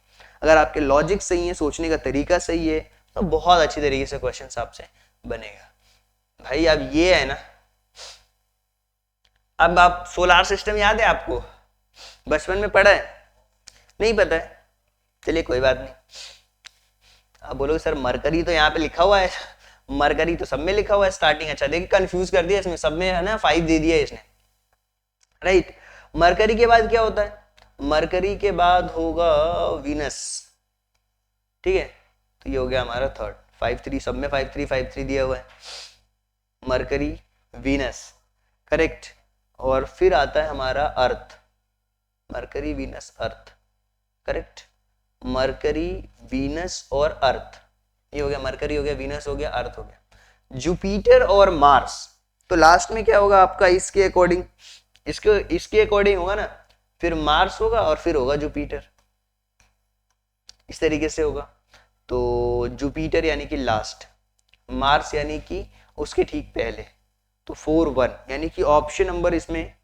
अगर आपके लॉजिक सही है, सोचने का तरीका सही है, तो बहुत अच्छी तरीके से क्वेश्चन आपसे बनेगा भाई। अब ये है ना, अब आप सोलार सिस्टम याद है आपको, बचपन में पढ़ा है? नहीं पता है, चलिए कोई बात नहीं। आप बोलोगे सर मरकरी तो यहाँ पे लिखा हुआ है, मरकरी तो सब में लिखा हुआ है स्टार्टिंग। अच्छा देखिए कंफ्यूज कर दिया इसमें, सब में है ना 5 दे दिया इसने, राइट। मरकरी के बाद क्या होता है? मरकरी के बाद होगा वीनस, ठीक है। तो ये हो गया हमारा थर्ड। 5-3 सब में 5-3 दिया हुआ है, मरकरी वीनस, करेक्ट। और फिर आता है हमारा Earth, Mercury Venus Earth, correct. Mercury Venus और अर्थ, ये हो गया मरकरी हो गया, वीनस हो गया, अर्थ हो गया। जुपिटर और मार्स, तो लास्ट में क्या होगा आपका इसके अकॉर्डिंग, इसके अकॉर्डिंग होगा ना, फिर मार्स होगा और फिर होगा जुपिटर, इस तरीके से होगा। तो जुपिटर यानी कि लास्ट, मार्स यानी कि उसके ठीक पहले, तो 4-1 यानी कि ऑप्शन नंबर इसमें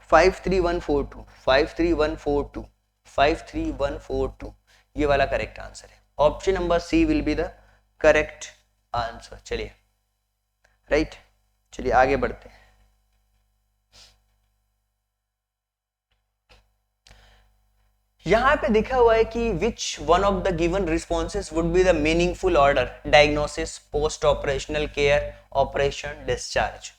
53142, 53142, 53142 ये वाला करेक्ट आंसर है। Option number C will be the correct answer. चलिए राइट, चलिए आगे बढ़ते हैं। यहां पे लिखा हुआ है कि which one of the given responses would be the meaningful order, diagnosis, post operational care, operation, discharge.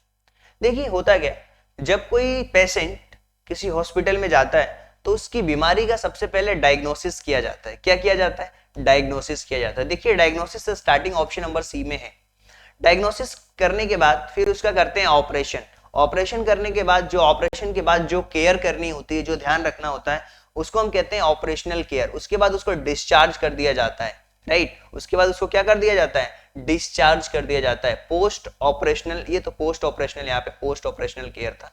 देखिए होता क्या, जब कोई पेशेंट किसी हॉस्पिटल में जाता है तो उसकी बीमारी का सबसे पहले डायग्नोसिस किया जाता है। क्या किया जाता है? डायग्नोसिस किया जाता है। देखिए डायग्नोसिस से स्टार्टिंग ऑप्शन नंबर सी में है। डायग्नोसिस करने के बाद फिर उसका करते हैं ऑपरेशन, ऑपरेशन करने के बाद जो ऑपरेशन के बाद जो केयर करनी होती है, जो ध्यान रखना होता है, उसको हम कहते हैं ऑपरेशनल केयर। उसके बाद उसको डिस्चार्ज कर दिया जाता है, राइट। उसके बाद उसको क्या कर दिया जाता है? डिस्चार्ज कर दिया जाता है। पोस्ट ऑपरेशनल, ये तो पोस्ट ऑपरेशनल, यहाँ पे पोस्ट ऑपरेशनल केयर था,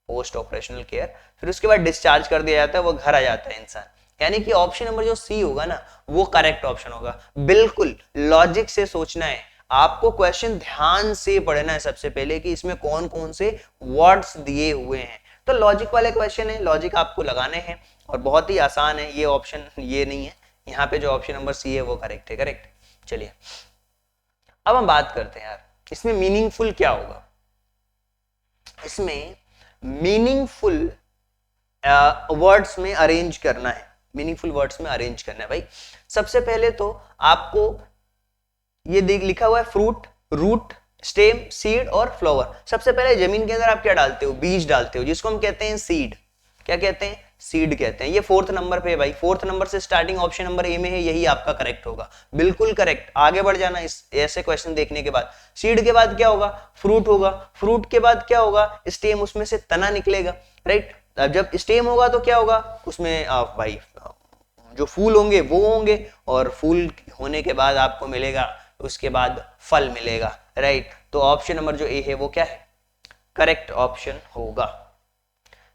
पोस्ट ऑपरेशनल केयर। फिर उसके बाद डिस्चार्ज कर दिया जाता है, वो घर आ जाता है इंसान। यानी कि ऑप्शन नंबर जो सी होगा ना, वो करेक्ट ऑप्शन होगा। बिल्कुल लॉजिक से सोचना है आपको, क्वेश्चन ध्यान से पढ़ना है सबसे पहले कि इसमें कौन कौन से वर्ड्स दिए हुए हैं। तो लॉजिक वाले क्वेश्चन है, लॉजिक आपको लगाने हैं और बहुत ही आसान है। ये ऑप्शन ये नहीं है, यहाँ पे जो ऑप्शन नंबर सी है वो करेक्ट है, करेक्ट। चलिए अब हम बात करते हैं यार इसमें मीनिंगफुल क्या होगा। इसमें मीनिंगफुल वर्ड्स में अरेंज करना है, मीनिंगफुल वर्ड्स में अरेंज करना है भाई। सबसे पहले तो आपको ये देख लिखा हुआ है फ्रूट, रूट, स्टेम, सीड और फ्लावर। सबसे पहले जमीन के अंदर आप क्या डालते हो? बीज डालते हो, जिसको हम कहते हैं सीड। क्या कहते हैं? सीड कहते हैं। ये 4th नंबर पे है भाई, 4th नंबर से स्टार्टिंग ऑप्शन नंबर ए में है, यही आपका करेक्ट होगा, बिल्कुल करेक्ट। आगे बढ़ जाना इस ऐसे क्वेश्चन देखने के बाद। सीड के बाद क्या होगा? फ्रूट होगा। फ्रूट के बाद क्या होगा? स्टेम, उसमें से तना निकलेगा, राइट। अब जब स्टेम होगा तो क्या होगा? उसमें भाई जो फूल होंगे वो होंगे, और फूल होने के बाद आपको मिलेगा, उसके बाद फल मिलेगा, राइट। तो ऑप्शन नंबर जो ए है वो क्या है? करेक्ट ऑप्शन होगा।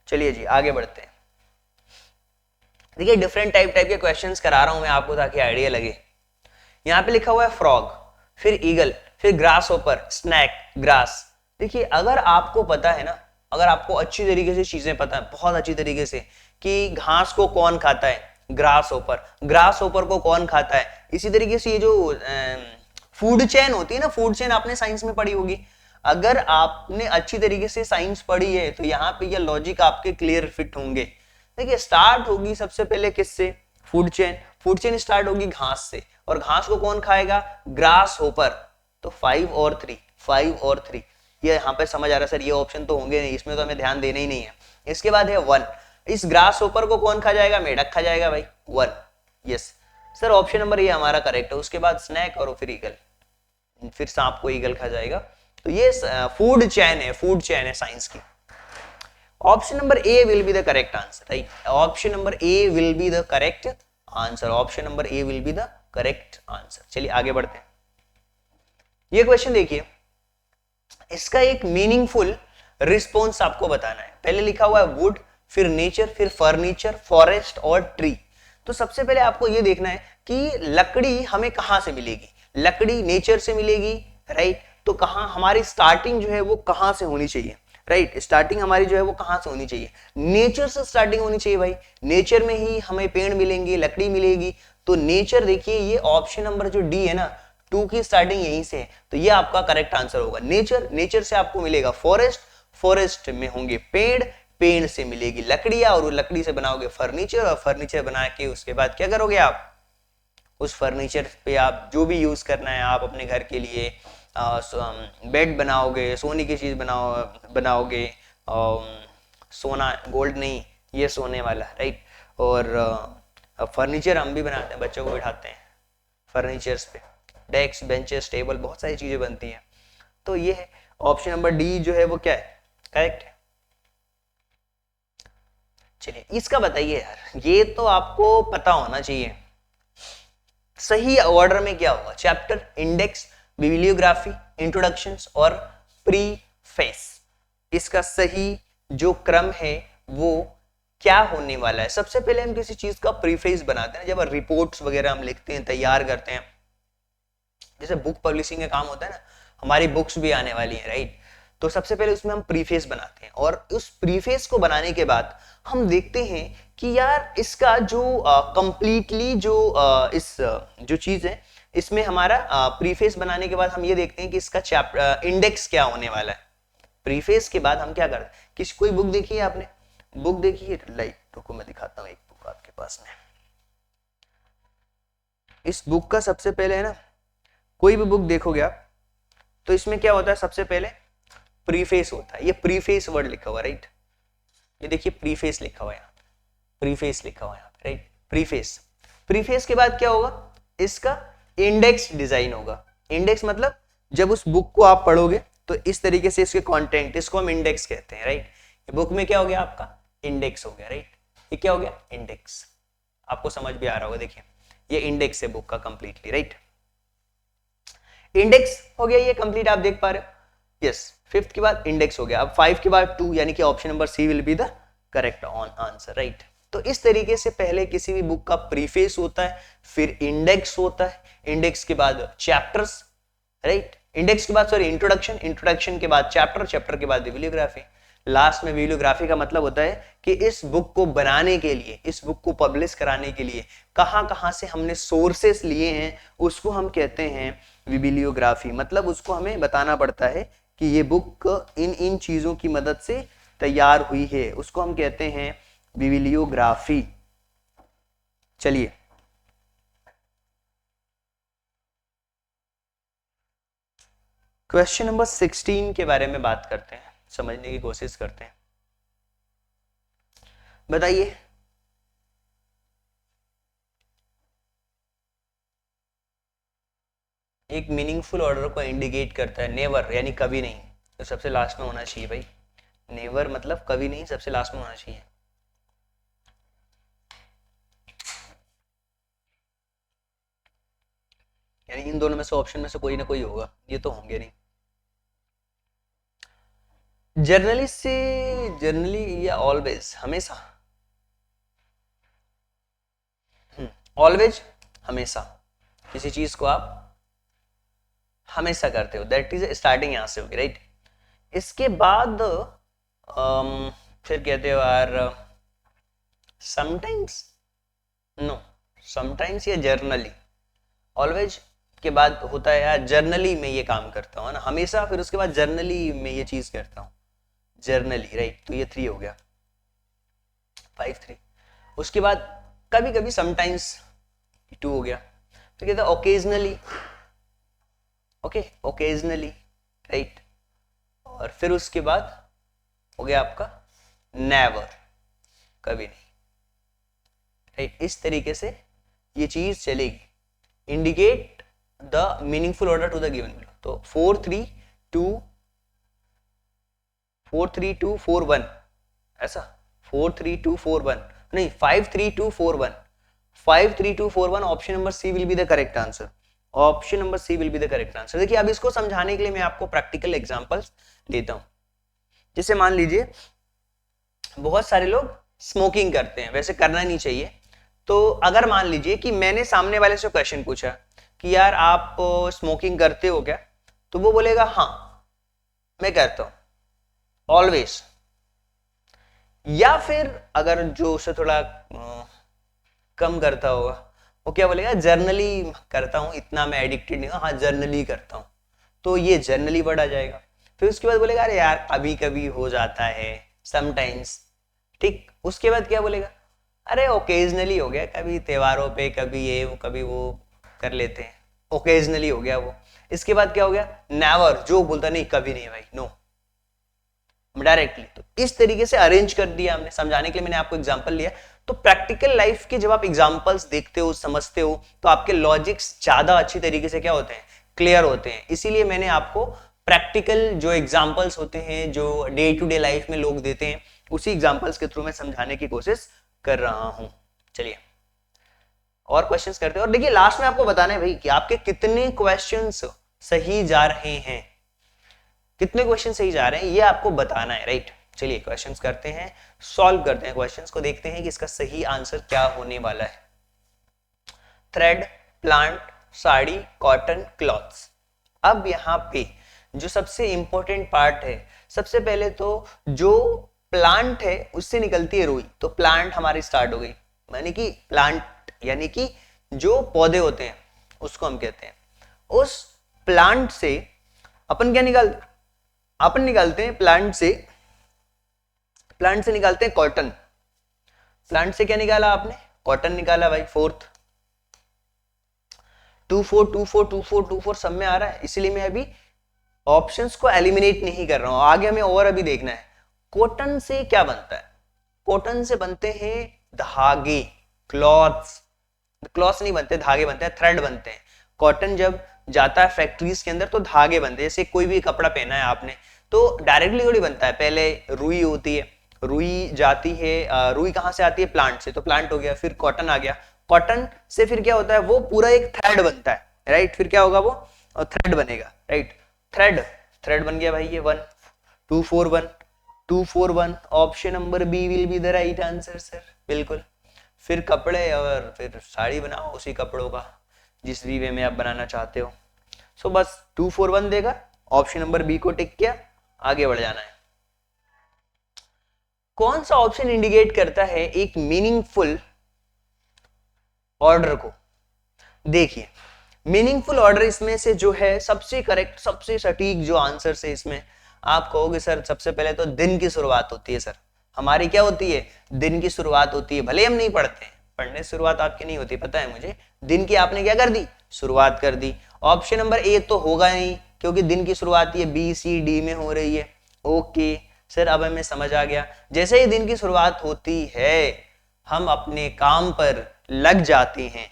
चलिए जी आगे बढ़ते हैं। देखिए डिफरेंट टाइप के क्वेश्चंस करा रहा हूं मैं आपको ताकि आइडिया लगे। यहाँ पे लिखा हुआ है फ्रॉग, फिर ईगल, फिर ग्रास होपर, स्नैक, ग्रास। देखिए अगर आपको पता है ना, अगर आपको अच्छी तरीके से चीजें पता है, बहुत अच्छी तरीके से, कि घास को कौन खाता है? Grass hopper. ग्रास होपर को कौन खाता है? इसी तरीके से ये जो फूड चेन होती है ना, फूड चेन आपने साइंस में पढ़ी होगी। अगर आपने अच्छी तरीके से साइंस पढ़ी है तो यहाँ पे ये लॉजिक आपके क्लियर फिट होंगे। देखिए स्टार्ट होगी सबसे पहले किससे? Food chain. Food chain start होगी घास से, और घास को कौन खाएगा? Grass hopper. तो 5 और 3, 5 और 3 ये यहाँ पे समझ आ रहा है सर, ये ऑप्शन तो होंगे नहीं, इसमें तो हमें ध्यान देना ही नहीं है। इसके बाद है 1, इस ग्रास होपर को कौन खा जाएगा? मेढक खा जाएगा भाई, 1। यस सर ऑप्शन नंबर ये हमारा करेक्ट है। उसके बाद स्नैक और फिर ईगल, फिर सांप को ईगल खा जाएगा। तो ये फूड चेन है, फूड चेन है साइंस की। Option number A will be the correct answer, right. Option number A will be the correct answer, option number A will be the correct answer. चलिए आगे बढ़ते हैं। ये क्वेश्चन देखिए, इसका एक मीनिंगफुल रिस्पॉन्स आपको बताना है। पहले लिखा हुआ है वुड, फिर नेचर, फिर फर्नीचर, फॉरेस्ट और ट्री। तो सबसे पहले आपको यह देखना है कि लकड़ी हमें कहां से मिलेगी। लकड़ी नेचर से मिलेगी, राइट। तो कहां हमारी स्टार्टिंग जो है वो कहां से होनी चाहिए, राइट। स्टार्टिंग हमारी जो है वो कहां से होनी चाहिए? नेचर से स्टार्टिंग होनी चाहिए भाई। नेचर में ही हमें पेड़ मिलेंगे, लकड़ी मिलेगी, तो नेचर देखिए ये ऑप्शन नंबर जो डी है ना, 2 की स्टार्टिंग यहीं से है, तो ये आपका करेक्ट आंसर होगा। नेचर, नेचर से आपको मिलेगा फॉरेस्ट, फॉरेस्ट में होंगे पेड़, पेड़ से मिलेगी लकड़ियां, और लकड़ी से बनाओगे फर्नीचर, और फर्नीचर बना के उसके बाद क्या करोगे आप, उस फर्नीचर पे आप जो भी यूज करना है आप अपने घर के लिए, बेड बनाओगे, सोने की चीज बनाओगे, सोना गोल्ड नहीं, ये सोने वाला, राइट। और फर्नीचर हम भी बनाते हैं, बच्चों को बिठाते हैं फर्नीचर्स पे, डेस्क, बेंचेस, टेबल, बहुत सारी चीजें बनती हैं। तो ये है ऑप्शन नंबर डी जो है वो क्या है, करेक्ट है। चलिए इसका बताइए यार, ये तो आपको पता होना चाहिए, सही ऑर्डर में क्या होगा, चैप्टर, इंडेक्स, बिब्लियोग्राफी, इंट्रोडक्शंस और प्रीफेस, इसका सही जो क्रम है वो क्या होने वाला है। सबसे पहले हम किसी चीज का प्रीफेस बनाते हैं, जब रिपोर्ट्स वगैरह हम लिखते हैं, तैयार करते हैं, जैसे बुक पब्लिशिंग का काम होता है ना, हमारी बुक्स भी आने वाली है, राइट। तो सबसे पहले उसमें हम प्रीफेस बनाते हैं, और उस प्रीफेस को बनाने के बाद हम देखते हैं कि यार इसका जो कंप्लीटली इस जो चीज है, इसमें हमारा प्रीफेस बनाने के बाद हम ये देखते हैं कि इसका चैप्टर इंडेक्स क्या होने वाला है। प्रीफेस के बाद हम क्या करते हैं, किसी कोई बुक देखी है आपने, बुक देखी है, लाइक रुको मैं दिखाता हूँ एक बुक आपके पास में। इस बुक का सबसे पहले है ना, कोई भी बुक देखोगे आप तो इसमें क्या होता है, सबसे पहले प्रीफेस होता है, ये प्रीफेस वर्ड लिखा हुआ, राइट। ये देखिए प्रीफेस लिखा हुआ है, प्रीफेस लिखा हुआ है, राइट, प्रीफेस। प्रीफेस के बाद क्या होगा, इसका इंडेक्स डिजाइन होगा। इंडेक्स मतलब जब उस बुक को आप पढ़ोगे तो इस तरीके से इसके कंटेंट, इसको हम इंडेक्स कहते हैं, राइट। ये बुक में क्या हो गया आपका, इंडेक्स हो गया, राइट। ये क्या हो गया, इंडेक्स। आपको समझ भी आ रहा होगा, देखिए ये इंडेक्स है बुक का कंप्लीटली, राइट। इंडेक्स हो गया ये कंप्लीट, आप देख पा रहे हो, यस। फिफ्थ के बाद इंडेक्स हो गया, अब 5 के बाद 2, यानी कि option number C will be the correct answer, right. तो इस तरीके से पहले किसी भी बुक का प्रीफेस होता है, फिर इंडेक्स होता है, इंडेक्स के बाद चैप्टर्स, राइट, इंडेक्स के बाद सॉरी इंट्रोडक्शन, इंट्रोडक्शन के बाद चैप्टर, चैप्टर के बाद बिब्लियोग्राफी, लास्ट में बिब्लियोग्राफी का मतलब होता है कि इस बुक को बनाने के लिए, इस बुक को पब्लिश कराने के लिए कहां कहां से हमने सोर्सेस लिए हैं, उसको हम कहते हैं बिब्लियोग्राफी। मतलब उसको हमें बताना पड़ता है कि ये बुक इन इन चीजों की मदद से तैयार हुई है, उसको हम कहते हैं बिब्लियोग्राफी। चलिए क्वेश्चन नंबर 16 के बारे में बात करते हैं, समझने की कोशिश करते हैं। बताइए एक मीनिंगफुल ऑर्डर को इंडिकेट करता है, नेवर यानी कभी नहीं, तो सबसे लास्ट में होना चाहिए भाई। नेवर मतलब कभी नहीं, सबसे लास्ट में होना चाहिए। यानी इन दोनों में से ऑप्शन में से कोई ना कोई होगा, ये तो होंगे नहीं। जर्नली से, जर्नली या ऑलवेज, हमेशा, ऑलवेज हमेशा, किसी चीज को आप हमेशा करते हो, दैट इज स्टार्टिंग यहां से होगी, राइट। इसके बाद फिर कहते हो यार समटाइम्स, नो, समटाइम्स या जर्नली। ऑलवेज के बाद होता है यार जर्नली में ये काम करता हूँ ना, हमेशा, फिर उसके बाद जर्नली में ये चीज करता हूँ, जर्नली, राइट। तो ये 3 हो गया, 5 3। उसके बाद कभी कभी समटाइम्स 2 हो गया, फिर कहता है ओकेजनली, ओके, ओकेजनली, राइट। और फिर उसके बाद हो गया आपका नेवर, कभी नहीं, राइट। इस तरीके से ये चीज चलेगी, indicate the meaningful order to the given below. तो 4 3 2 4 3 2 4 1, ऐसा 4 3 2 4 1 नहीं, 5 3 2 4 1, 5 3 2 4 1, option number C will be the correct answer, option number C will be the correct answer. देखिए अब इसको समझाने के लिए मैं आपको प्रैक्टिकल एग्जांपल्स देता हूं। जैसे मान लीजिए बहुत सारे लोग स्मोकिंग करते हैं, वैसे करना नहीं चाहिए। तो अगर मान लीजिए कि मैंने सामने वाले से क्वेश्चन पूछा कि यार आप स्मोकिंग करते हो क्या, तो वो बोलेगा हाँ मैं करता हूं ऑलवेज। या फिर अगर जो उसे थोड़ा कम करता होगा वो क्या बोलेगा, जर्नली करता हूँ, इतना मैं एडिक्टेड नहीं हूँ, हाँ जर्नली करता हूँ, तो ये जर्नली वर्ड आ जाएगा। फिर उसके बाद बोलेगा अरे यार कभी कभी हो जाता है, समटाइम्स, ठीक। उसके बाद क्या बोलेगा, अरे ओकेजनली हो गया, कभी त्योहारों पे कभी ये वो कभी वो कर लेते हैं, ओकेजनली हो गया वो। इसके बाद क्या हो गया, नेवर, जो बोलता नहीं कभी नहीं भाई, नो, डायरेक्टली। तो इस तरीके से अरेंज कर दिया हमने, समझाने के लिए मैंने आपको एग्जांपल लिया। तो प्रैक्टिकल लाइफ के जब आप एग्जांपल्स देखते हो, समझते हो, तो आपके लॉजिक्स ज्यादा अच्छी तरीके से क्या होते हैं, क्लियर होते हैं। इसीलिए मैंने आपको प्रैक्टिकल जो एग्जांपल्स होते हैं, जो डे टू डे लाइफ में लोग देते हैं, उसी एग्जांपल्स के थ्रू मैं समझाने की कोशिश कर रहा हूं। चलिए और क्वेश्चंस करते हैं, और देखिए लास्ट में आपको बताना है भाई कि आपके कितने क्वेश्चंस सही जा रहे हैं, कितने क्वेश्चन सही जा रहे हैं, ये आपको बताना है, राइट। चलिए क्वेश्चंस करते हैं, सॉल्व करते हैं क्वेश्चंस को, देखते हैं कि इसका सही आंसर क्या होने वाला है। Thread, plant, sari, cotton, clothes. अब यहाँ पे जो सबसे इंपॉर्टेंट पार्ट है, सबसे पहले तो जो प्लांट है उससे निकलती है रुई, तो प्लांट हमारी स्टार्ट हो गई, यानी कि प्लांट यानी कि जो पौधे होते हैं उसको हम कहते हैं। उस प्लांट से अपन क्या निकालते, अपन निकालते हैं प्लांट से निकालते हैं कॉटन। प्लांट से क्या निकाला आपने, कॉटन निकाला भाई। फोर्थ 2 4 2 4 2 4 2 4 सब में आ रहा है, इसलिए मैं अभी ऑप्शंस को एलिमिनेट नहीं कर रहा हूं, आगे हमें और अभी देखना है। कॉटन से क्या बनता है, कॉटन से बनते हैं धागे, क्लॉथ्स। क्लॉथ्स नहीं बनते, धागे बनते हैं, थ्रेड बनते हैं। कॉटन जब जाता है फैक्ट्रीज के अंदर तो धागे बनते हैं। जैसे कोई भी कपड़ा पहना है आपने तो डायरेक्टली थोड़ी बनता है, पहले रुई होती है, रुई जाती है, रुई कहां से आती है, प्लांट से, तो प्लांट हो गया, फिर कॉटन आ गया, कॉटन से फिर क्या होता है, वो पूरा एक थ्रेड बनता है, राइट। फिर क्या होगा, वो थ्रेड बनेगा, राइट। थ्रेड, थ्रेड बन गया भाई, ये 1 2 4 1 2 4 1, option number B will be the right answer sir, बिल्कुल। फिर कपड़े, और फिर साड़ी बनाओ उसी कपड़ों का, जिस भी वे में आप बनाना चाहते हो। सो बस 2 4 1 देगा, ऑप्शन नंबर बी को टिक किया, आगे बढ़ जाना है। कौन सा ऑप्शन इंडिकेट करता है एक मीनिंगफुल ऑर्डर को, देखिए मीनिंगफुल ऑर्डर इसमें से जो है सबसे करेक्ट, सबसे सटीक जो आंसर है इसमें, आप कहोगे सर सबसे पहले तो दिन की शुरुआत होती है। सर हमारी क्या होती है, दिन की शुरुआत होती है, भले हम नहीं पढ़ते, पढ़ने शुरुआत आपकी नहीं होती, पता है मुझे, दिन की आपने क्या कर दी, शुरुआत कर दी। ऑप्शन नंबर ए तो होगा नहीं, क्योंकि दिन की शुरुआत ये बी सी डी में हो रही है। ओके सर, अब हमें समझ आ गया, जैसे ही दिन की शुरुआत होती है हम अपने काम पर लग जाते हैं।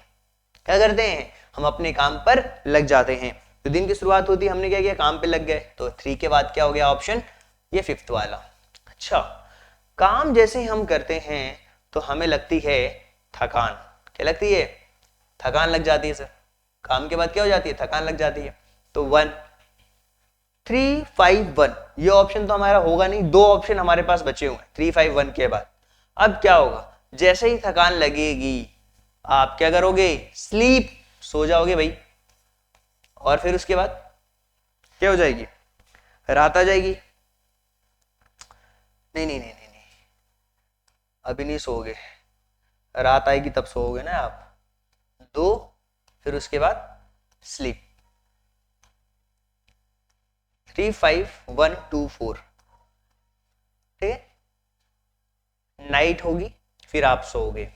क्या करते हैं, हम अपने काम पर लग जाते हैं। तो दिन की शुरुआत होती है, हमने क्या किया, काम पे लग गए, तो 3 के बाद क्या हो गया ऑप्शन, ये 5th वाला। अच्छा, काम जैसे ही हम करते हैं तो हमें लगती है थकान, क्या लगती है, थकान लग जाती है सर। काम के बाद क्या हो जाती है, थकान लग जाती है। तो 1 3 5 1, ये ऑप्शन तो हमारा होगा नहीं, 2 ऑप्शन हमारे पास बचे हुए हैं 3 5 1 के बाद। अब क्या होगा, जैसे ही थकान लगेगी आप क्या करोगे, स्लीप, सो जाओगे भाई, और फिर उसके बाद क्या हो जाएगी, रात आ जाएगी। नहीं नहीं नहीं नहीं नहीं, अभी नहीं सोओगे, रात आएगी तब सोओगे ना आप। 2, फिर उसके बाद स्लीप। 3 5 1 2 4, ठीक है, नाइट होगी फिर आप सोओगे।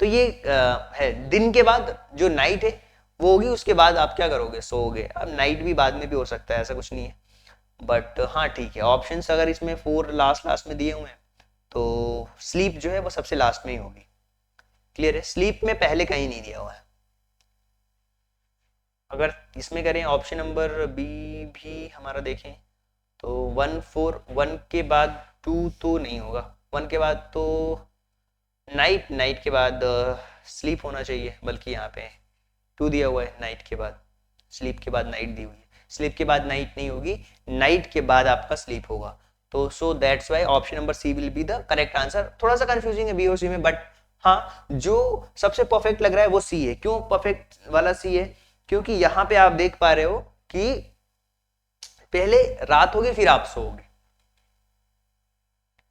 तो ये है, दिन के बाद जो नाइट है वो होगी, उसके बाद आप क्या करोगे, सोओगे। अब नाइट भी बाद में भी हो सकता है, ऐसा कुछ नहीं है, बट हाँ ठीक है। ऑप्शंस अगर इसमें 4 लास्ट लास्ट में दिए हुए हैं तो स्लीप जो है वो सबसे लास्ट में ही होगी। क्लियर है, स्लीप में पहले कहीं नहीं दिया हुआ है। अगर इसमें करें ऑप्शन नंबर बी भी हमारा देखें तो 1 4 1 के बाद 2 तो नहीं होगा, 1 के बाद तो नाइट, नाइट के बाद स्लीप होना चाहिए, बल्कि यहाँ पे 2 दिया हुआ है, नाइट के बाद, स्लीप के बाद नाइट दी हुई है, स्लीप के बाद नाइट नहीं होगी, नाइट के बाद आपका स्लीप होगा। तो so that's why option number C will be the correct answer. थोड़ा सा कंफ्यूजिंग है बी और सी में, बट हाँ जो सबसे परफेक्ट लग रहा है वो सी है। क्यों परफेक्ट वाला सी है, क्योंकि यहाँ पे आप देख पा रहे हो कि पहले रात होगी फिर आप सोओगे,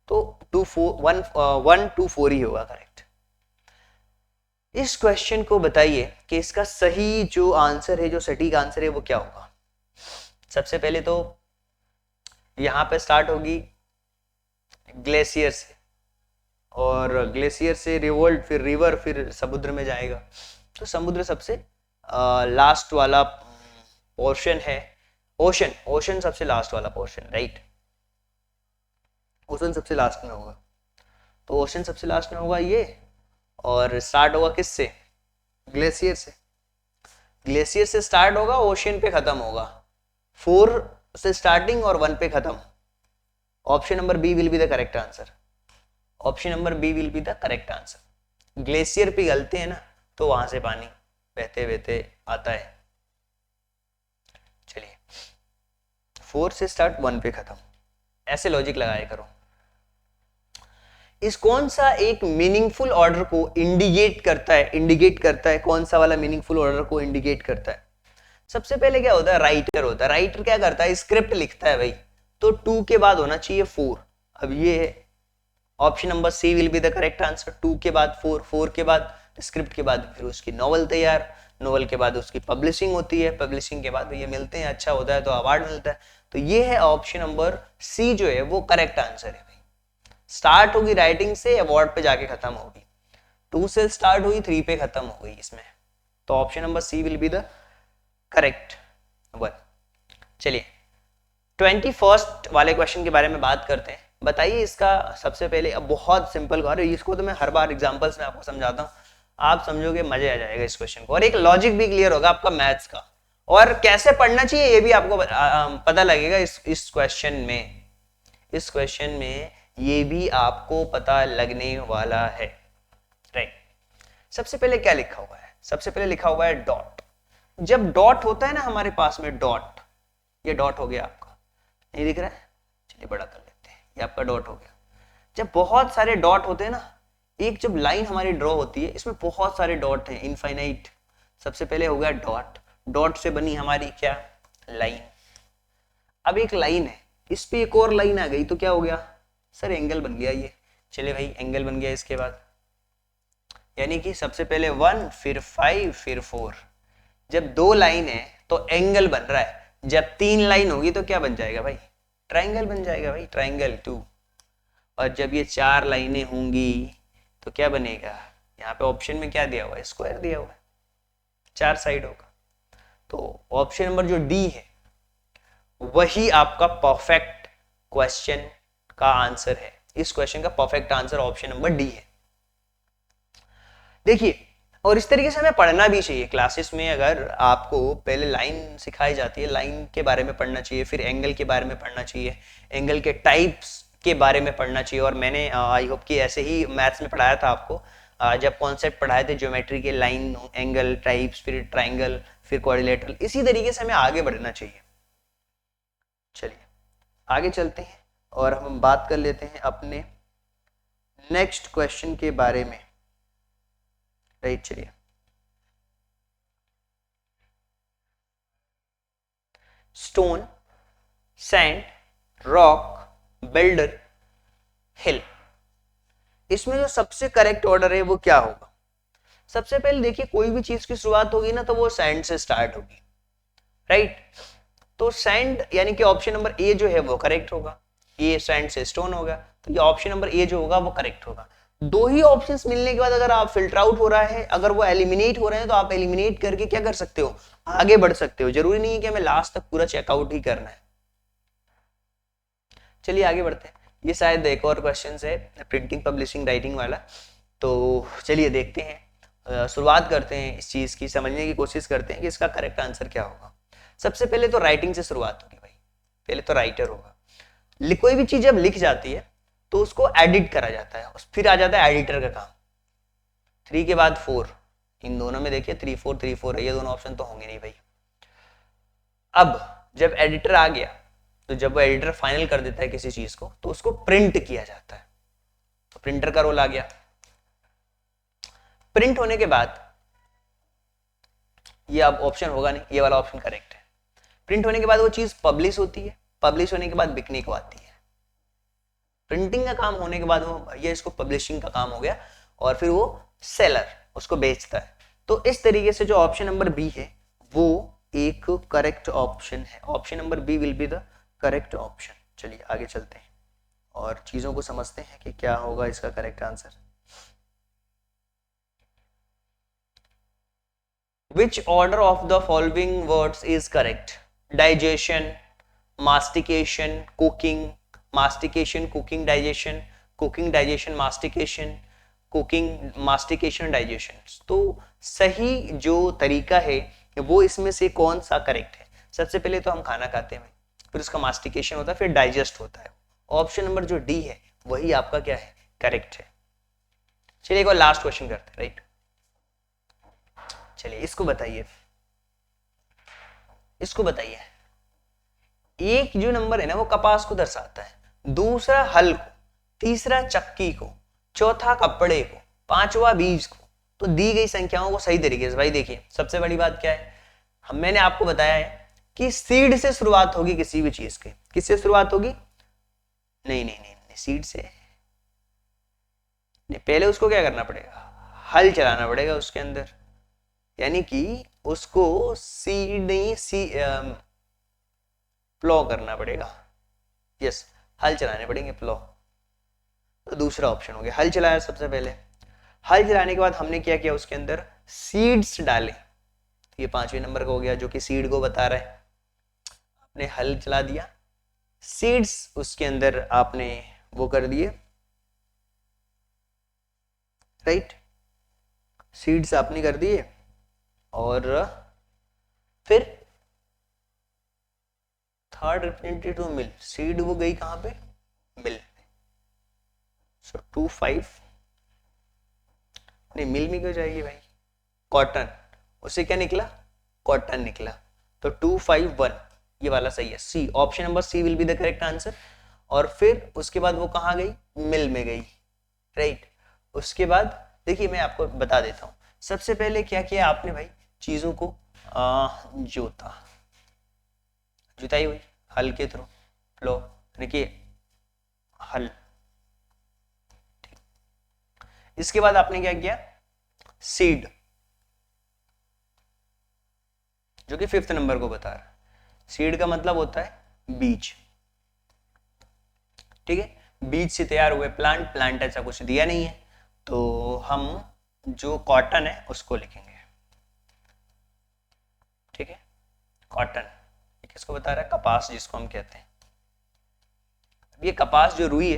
तो 2 4 1 1 2 4 ही होगा करेक्ट। इस क्वेश्चन को बताइए कि इसका सही जो आंसर है, जो सटीक आंसर है वो क्या होगा। सबसे पहले तो यहां पे स्टार्ट होगी ग्लेशियर से, और ग्लेशियर से रिवोल्ट, फिर रिवर, फिर समुद्र में जाएगा। तो समुद्र सबसे लास्ट वाला पोर्शन है। ओशन, ओशन सबसे लास्ट वाला पोर्शन, राइट। ओशन सबसे लास्ट में होगा, तो ओशन सबसे लास्ट में होगा ये। और स्टार्ट होगा किससे? ग्लेशियर से। ग्लेशियर से स्टार्ट होगा, ओशन पे खत्म होगा। 4 से स्टार्टिंग और 1 पे खत्म। Option number B will be the correct answer. Option number B will be the correct answer. Glacier पिघलते हैं ना, तो वहां से पानी बहते बहते आता है। चलिए, 4 से स्टार्ट 1 पे खत्म, ऐसे लॉजिक लगाया करो। इस कौन सा एक मीनिंगफुल ऑर्डर को इंडिकेट करता है? इंडिकेट करता है कौन सा वाला मीनिंगफुल ऑर्डर को इंडिकेट करता है? सबसे पहले क्या होता है? राइटर होता है। राइटर क्या करता है? स्क्रिप्ट लिखता है भाई, तो 2 के बाद होना चाहिए 4। अब ये है option number C will be the correct answer. 2 के बाद 4, 4 के बाद स्क्रिप्ट के बाद फिर उसकी नॉवल तैयार, नॉवल के बाद उसकी पब्लिशिंग होती है, पब्लिशिंग के बाद ये मिलते हैं, अच्छा होता है तो अवार्ड मिलता है। तो ये है ऑप्शन नंबर सी जो है वो करेक्ट आंसर है भाई। स्टार्ट होगी राइटिंग से, अवार्ड पे जाके खत्म होगी। 2 से स्टार्ट हुई, 3 पे खत्म हो गई इसमें। तो option number C will be the correct one. चलिए 21st वाले क्वेश्चन के बारे में बात करते हैं। बताइए इसका सबसे पहले, अब बहुत सिंपल, और इसको तो मैं हर बार एग्जांपल्स में आपको समझाता हूँ, आप समझोगे, मजे आ जाएगा इस क्वेश्चन को, और एक लॉजिक भी क्लियर होगा आपका मैथ्स का, और कैसे पढ़ना चाहिए ये भी आपको पता लगेगा इस क्वेश्चन में। इस क्वेश्चन में ये भी आपको पता लगने वाला है, राइट। सबसे पहले क्या लिखा हुआ है? सबसे पहले लिखा हुआ है डॉट। जब डॉट होता है ना हमारे पास में, डॉट, ये डॉट हो गया आपका, नहीं दिख रहा है? चलिए बड़ा कर लेते हैं, ये आपका डॉट हो गया। जब बहुत सारे डॉट होते हैं ना, एक जब लाइन हमारी ड्रॉ होती है, इसमें बहुत सारे डॉट हैं, इनफाइनाइट। सबसे पहले हो गया डॉट, डॉट से बनी हमारी क्या? लाइन। अब एक लाइन है, इस पे एक और लाइन आ गई, तो क्या हो गया सर? एंगल बन गया ये। चलिए भाई, एंगल बन गया इसके बाद, यानी कि सबसे पहले 1, फिर 5, फिर 4। जब 2 लाइन है तो एंगल बन रहा है, जब 3 लाइन होगी तो क्या बन जाएगा भाई? ट्राइंगल बन जाएगा भाई, ट्राइंगल 2। और जब ये 4 लाइनें होंगी तो क्या बनेगा? यहाँ पे ऑप्शन में क्या दिया हुआ है? स्क्वायर दिया हुआ है, 4 साइड होगा। तो ऑप्शन नंबर जो डी है वही आपका परफेक्ट क्वेश्चन का आंसर है। इस क्वेश्चन का perfect answer option number D है। देखिए, और इस तरीके से हमें पढ़ना भी चाहिए क्लासेस में। अगर आपको पहले लाइन सिखाई जाती है, लाइन के बारे में पढ़ना चाहिए, फिर एंगल के बारे में पढ़ना चाहिए, एंगल के टाइप्स के बारे में पढ़ना चाहिए। और मैंने आई होप कि ऐसे ही मैथ्स में पढ़ाया था आपको, जब कॉन्सेप्ट पढ़ाए थे ज्योमेट्री के, लाइन, एंगल, टाइप्स, फिर ट्राइंगल, फिर क्वाड्रिलेटरल। इसी तरीके से हमें आगे बढ़ना चाहिए। चलिए आगे चलते हैं और हम बात कर लेते हैं अपने नेक्स्ट क्वेश्चन के बारे में, राइट। चलिए, स्टोन, सैंड, रॉक, बिल्डर, हिल, इसमें जो सबसे करेक्ट ऑर्डर है वो क्या होगा? सबसे पहले देखिए, कोई भी चीज की शुरुआत होगी ना तो वो सैंड से स्टार्ट होगी, राइट। तो सैंड यानी कि ऑप्शन नंबर ए जो है वो करेक्ट होगा। ये सैंड से स्टोन होगा, तो ये ऑप्शन नंबर ए जो होगा वो करेक्ट होगा। 2 ही ऑप्शंस मिलने के बाद अगर आप फिल्टर आउट हो रहा है, अगर वो एलिमिनेट हो रहे हैं, तो आप एलिमिनेट करके क्या कर सकते हो? आगे बढ़ सकते हो। जरूरी नहीं है कि हमें लास्ट तक पूरा चेकआउट ही करना है। चलिए आगे बढ़ते हैं। ये शायद एक और क्वेश्चन है प्रिंटिंग, पब्लिशिंग, राइटिंग वाला, तो चलिए देखते हैं, शुरुआत करते हैं इस चीज की, समझने की कोशिश करते हैं कि इसका करेक्ट आंसर क्या होगा। सबसे पहले तो राइटिंग से शुरुआत होगी भाई, पहले तो राइटर होगा। कोई भी चीज जब लिख जाती है तो उसको एडिट करा जाता है, फिर आ जाता है एडिटर का काम। 3 के बाद 4, इन दोनों में देखिए 3 4 3 4 है, ये दोनों ऑप्शन तो होंगे नहीं भाई। अब जब एडिटर आ गया, तो जब वो एडिटर फाइनल कर देता है किसी चीज को, तो उसको प्रिंट किया जाता है, तो प्रिंटर का रोल आ गया। प्रिंट होने के बाद ये अब ऑप्शन होगा नहीं, ये वाला ऑप्शन करेक्ट है। प्रिंट होने के बाद वो चीज पब्लिश होती है, पब्लिश होने के बाद बिकने को आती है। प्रिंटिंग का काम होने के बाद वो, ये इसको पब्लिशिंग का काम हो गया, और फिर वो सेलर, उसको बेचता है। तो इस तरीके से जो ऑप्शन नंबर बी है वो एक करेक्ट ऑप्शन है। Option number B will be the correct option. चलिए आगे चलते हैं और चीजों को समझते हैं कि क्या होगा इसका correct answer. Which order of the following words is correct? Digestion, mastication, cooking, mastication, cooking, digestion, cooking, digestion, mastication, cooking, mastication, digestion। तो सही जो तरीका है वो इसमें से कौन सा करेक्ट है? सबसे पहले तो हम खाना खाते हैं, फिर उसका मास्टिकेशन होता है, फिर डाइजेस्ट होता है। ऑप्शन नंबर जो डी है वही आपका क्या है? करेक्ट है। चलिए एक और लास्ट क्वेश्चन करते हैं, राइट? चलिए इसको बताइए, इसको बताइए। एक जो नंबर है ना वो कपास को दर्शाता है, दूसरा हल को, तीसरा चक्की को, चौथा कपड़े को, पांचवा बीज को। तो दी गई संख्याओं को सही तरीके से, भाई देखिए सबसे बड़ी बात क्या है, मैंने आपको बताया है कि सीड से शुरुआत होगी किसी भी चीज के। किससे शुरुआत होगी? नहीं नहीं नहीं, नहीं सीड से नहीं, पहले उसको क्या करना पड़ेगा? हल चलाना पड़ेगा उसके अंदर, यानी कि उसको सीड नहीं प्लो करना पड़ेगा। यस, हल चलाने पड़ेंगे, प्लो। तो दूसरा ऑप्शन हो गया, हल चलाया सबसे पहले। हल चलाने के बाद हमने क्या किया? उसके अंदर सीड्स डाले। तो ये पांचवें नंबर का हो गया जो कि सीड को बता रहा है। आपने हल चला दिया, सीड्स उसके अंदर आपने वो कर दिए, राइट? सीड्स आपने कर दिए और फिर third representative to mill, seed वो गई कहां पे? मिल। सो 2-5 नहीं, मिल में क्यों जाएगी भाई? कॉटन, उसे क्या निकला? कॉटन निकला। तो 2-5-1 ये वाला सही है, C. Option number C will be the correct answer. और फिर उसके बाद वो कहां गई? मिल में गई, राइट? उसके बाद देखिए मैं आपको बता देता हूं, सबसे पहले क्या किया आपने भाई? चीजों को जोता, जुताई हुई हल के थ्रू, लो देखिए हल। इसके बाद आपने क्या किया? सीड, जो कि 5th नंबर को बता रहा है। सीड का मतलब होता है बीज, ठीक है? बीज से तैयार हुए प्लांट, प्लांट ऐसा कुछ दिया नहीं है, तो हम जो कॉटन है उसको लिखेंगे, ठीक है? कॉटन किसको बता रहा है? कपास, जिसको हम कहते हैं। ये कपास जो रुई है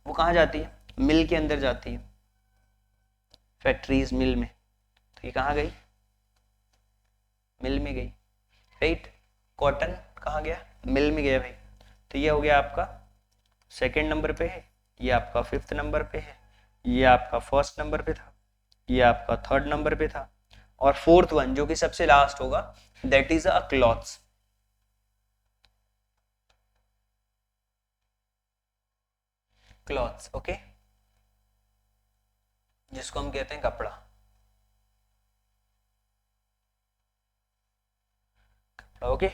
वो कहाँ जाती है? मिल के अंदर जाती है, फैक्ट्रीज, मिल में। तो ये कहाँ गई? मिल में गई, राइट? कॉटन कहाँ गया? मिल में गया भाई। तो ये हो गया आपका 2nd नंबर पे है, ये आपका 5th नंबर पे है, ये आपका 1st नंबर पे था, ये आपका 3rd नंबर पे था, और 4th वन जो कि सबसे लास्ट होगा, that is a clothes. Clothes, okay, जिसको हम कहते हैं कपड़ा। ओके,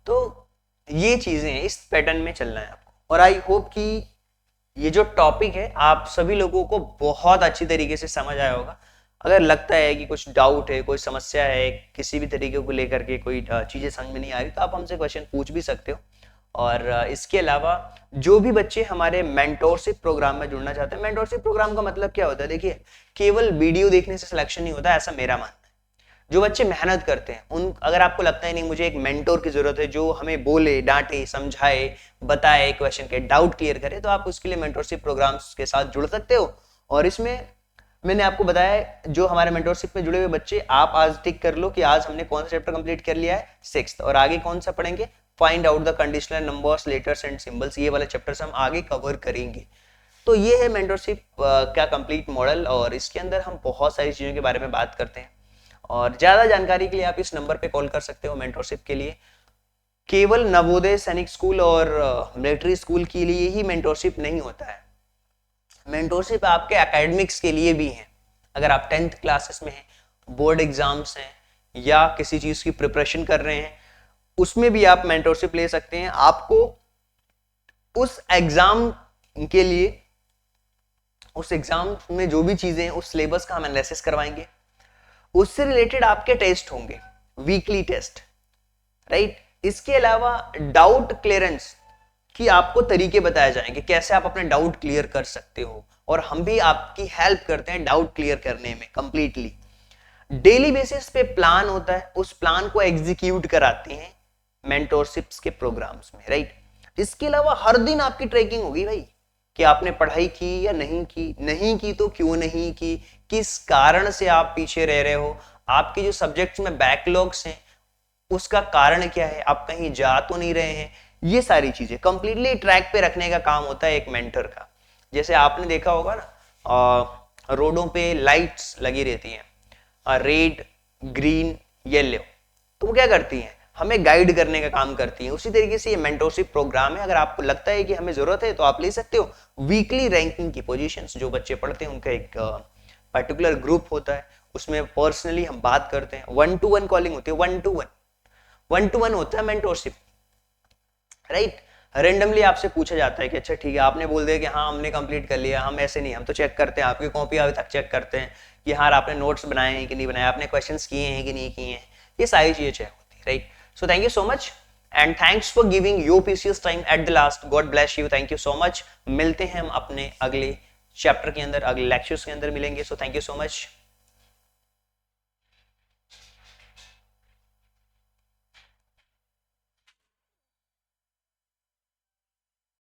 तो ये चीजें हैं, इस पैटर्न में चलना है आपको। और आई होप कि ये जो टॉपिक है आप सभी लोगों को बहुत अच्छी तरीके से समझ आया होगा। अगर लगता है कि कुछ डाउट है, कोई समस्या है, किसी भी तरीके को लेकर के कोई चीजें समझ में नहीं आ रही, तो आप हमसे क्वेश्चन पूछ भी सकते हो। और इसके अलावा जो भी बच्चे हमारे मेंटोरशिप प्रोग्राम में जुड़ना चाहते हैं, मेंटोरशिप प्रोग्राम का मतलब क्या होता है? देखिए, केवल वीडियो देखने से सिलेक्शन नहीं होता, ऐसा मेरा मानना है। जो बच्चे मेहनत करते हैं उन, अगर आपको लगता है नहीं मुझे एक मेंटोर की जरूरत है जो हमें बोले, डांटे, समझाए, बताए, क्वेश्चन के डाउट क्लियर करे, तो आप उसके लिए मेंटोरशिप प्रोग्राम्स के साथ जुड़ सकते हो। और इसमें मैंने आपको बताया जो हमारे मेंटोरशिप में जुड़े हुए बच्चे, आप आज टिक कर लो कि आज हमने कौन सा चैप्टर कंप्लीट कर लिया है? 6th। और आगे कौन सा पढ़ेंगे? Find out the conditional numbers, letters and symbols. ये वाले चैप्टर्स हम आगे कवर करेंगे। तो ये है मेंटोरशिप का कंप्लीट मॉडल, और इसके अंदर हम बहुत सारी चीजों के बारे में बात करते हैं। और ज्यादा जानकारी के लिए आप इस नंबर पे कॉल कर सकते हो मेंटोरशिप के लिए। केवल नवोदय सैनिक स्कूल और मिलिट्री स्कूल के लिए ही मेंटोरशिप नहीं होता है, मेंटोरशिप आपके एकेडमिक्स के लिए भी है। अगर आप 10th क्लासेस में हैं, बोर्ड एग्जाम्स हैं, या किसी चीज की प्रिपरेशन कर रहे हैं, उसमें भी आप मेंटोरशिप ले सकते हैं। आपको उस एग्जाम के लिए उस एग्जाम में जो भी चीजें हैं उस सिलेबस का हम एनालिसिस करवाएंगे, उससे रिलेटेड आपके टेस्ट होंगे, वीकली टेस्ट, राइट। इसके अलावा डाउट क्लियरेंस कि आपको तरीके बताए जाएंगे कैसे आप अपने डाउट क्लियर कर सकते हो, और हम भी आपकी हेल्प करते हैं डाउट क्लियर करने में कंप्लीटली। डेली बेसिस पे प्लान होता है, उस प्लान को एग्जीक्यूट कराते हैं मेंटोरशिप्स के प्रोग्राम्स में, राइट। इसके अलावा हर दिन आपकी ट्रैकिंग होगी भाई कि आपने पढ़ाई की या नहीं की तो क्यों नहीं की, किस कारण से आप पीछे रह रहे हो, आपके जो सब्जेक्ट्स में बैकलॉग्स हैं उसका कारण क्या है, आप कहीं जा तो नहीं रहे हैं। ये सारी चीजें कंप्लीटली ट्रैक पे रखने का काम होता है एक मेंटर का। जैसे आपने देखा होगा ना, रोडों पे लाइट्स लगी रहती हैं, रेड ग्रीन येलो, तो वो क्या करती हैं, हमें गाइड करने का काम करती हैं। उसी तरीके से ये मेंटोरशिप प्रोग्राम है, अगर आपको लगता है कि हमें जरूरत है तो आप ले सकते हो। वीकली रैंकिंग की पोजीशंस जो बच्चे पढ़ते हैं उनका एक पर्टिकुलर ग्रुप होता है, उसमें पर्सनली हम बात करते हैं, 1-to-1 कॉलिंग होती है, 1-to-1 होता है मेंटोरशिप, राइट। रेंडमली आपसे पूछा जाता है कि अच्छा ठीक है, आपने बोल दिया कि हाँ हमने कंप्लीट कर लिया, हम ऐसे नहीं, हम तो चेक करते हैं आपकी कॉपी अभी तक चेक करते हैं कि हाँ आपने नोट्स बनाए हैं कि नहीं बनाए, आपने क्वेश्चंस किए हैं कि नहीं किए हैं, ये सारी चीजें चेक होती है, right. So thank you so much and thanks for giving your precious time at the last. God bless you, thank you so much. मिलते हैं हम अपने अगले चैप्टर के अंदर, अगले लेक्चर्स के अंदर मिलेंगे। So thank you so much.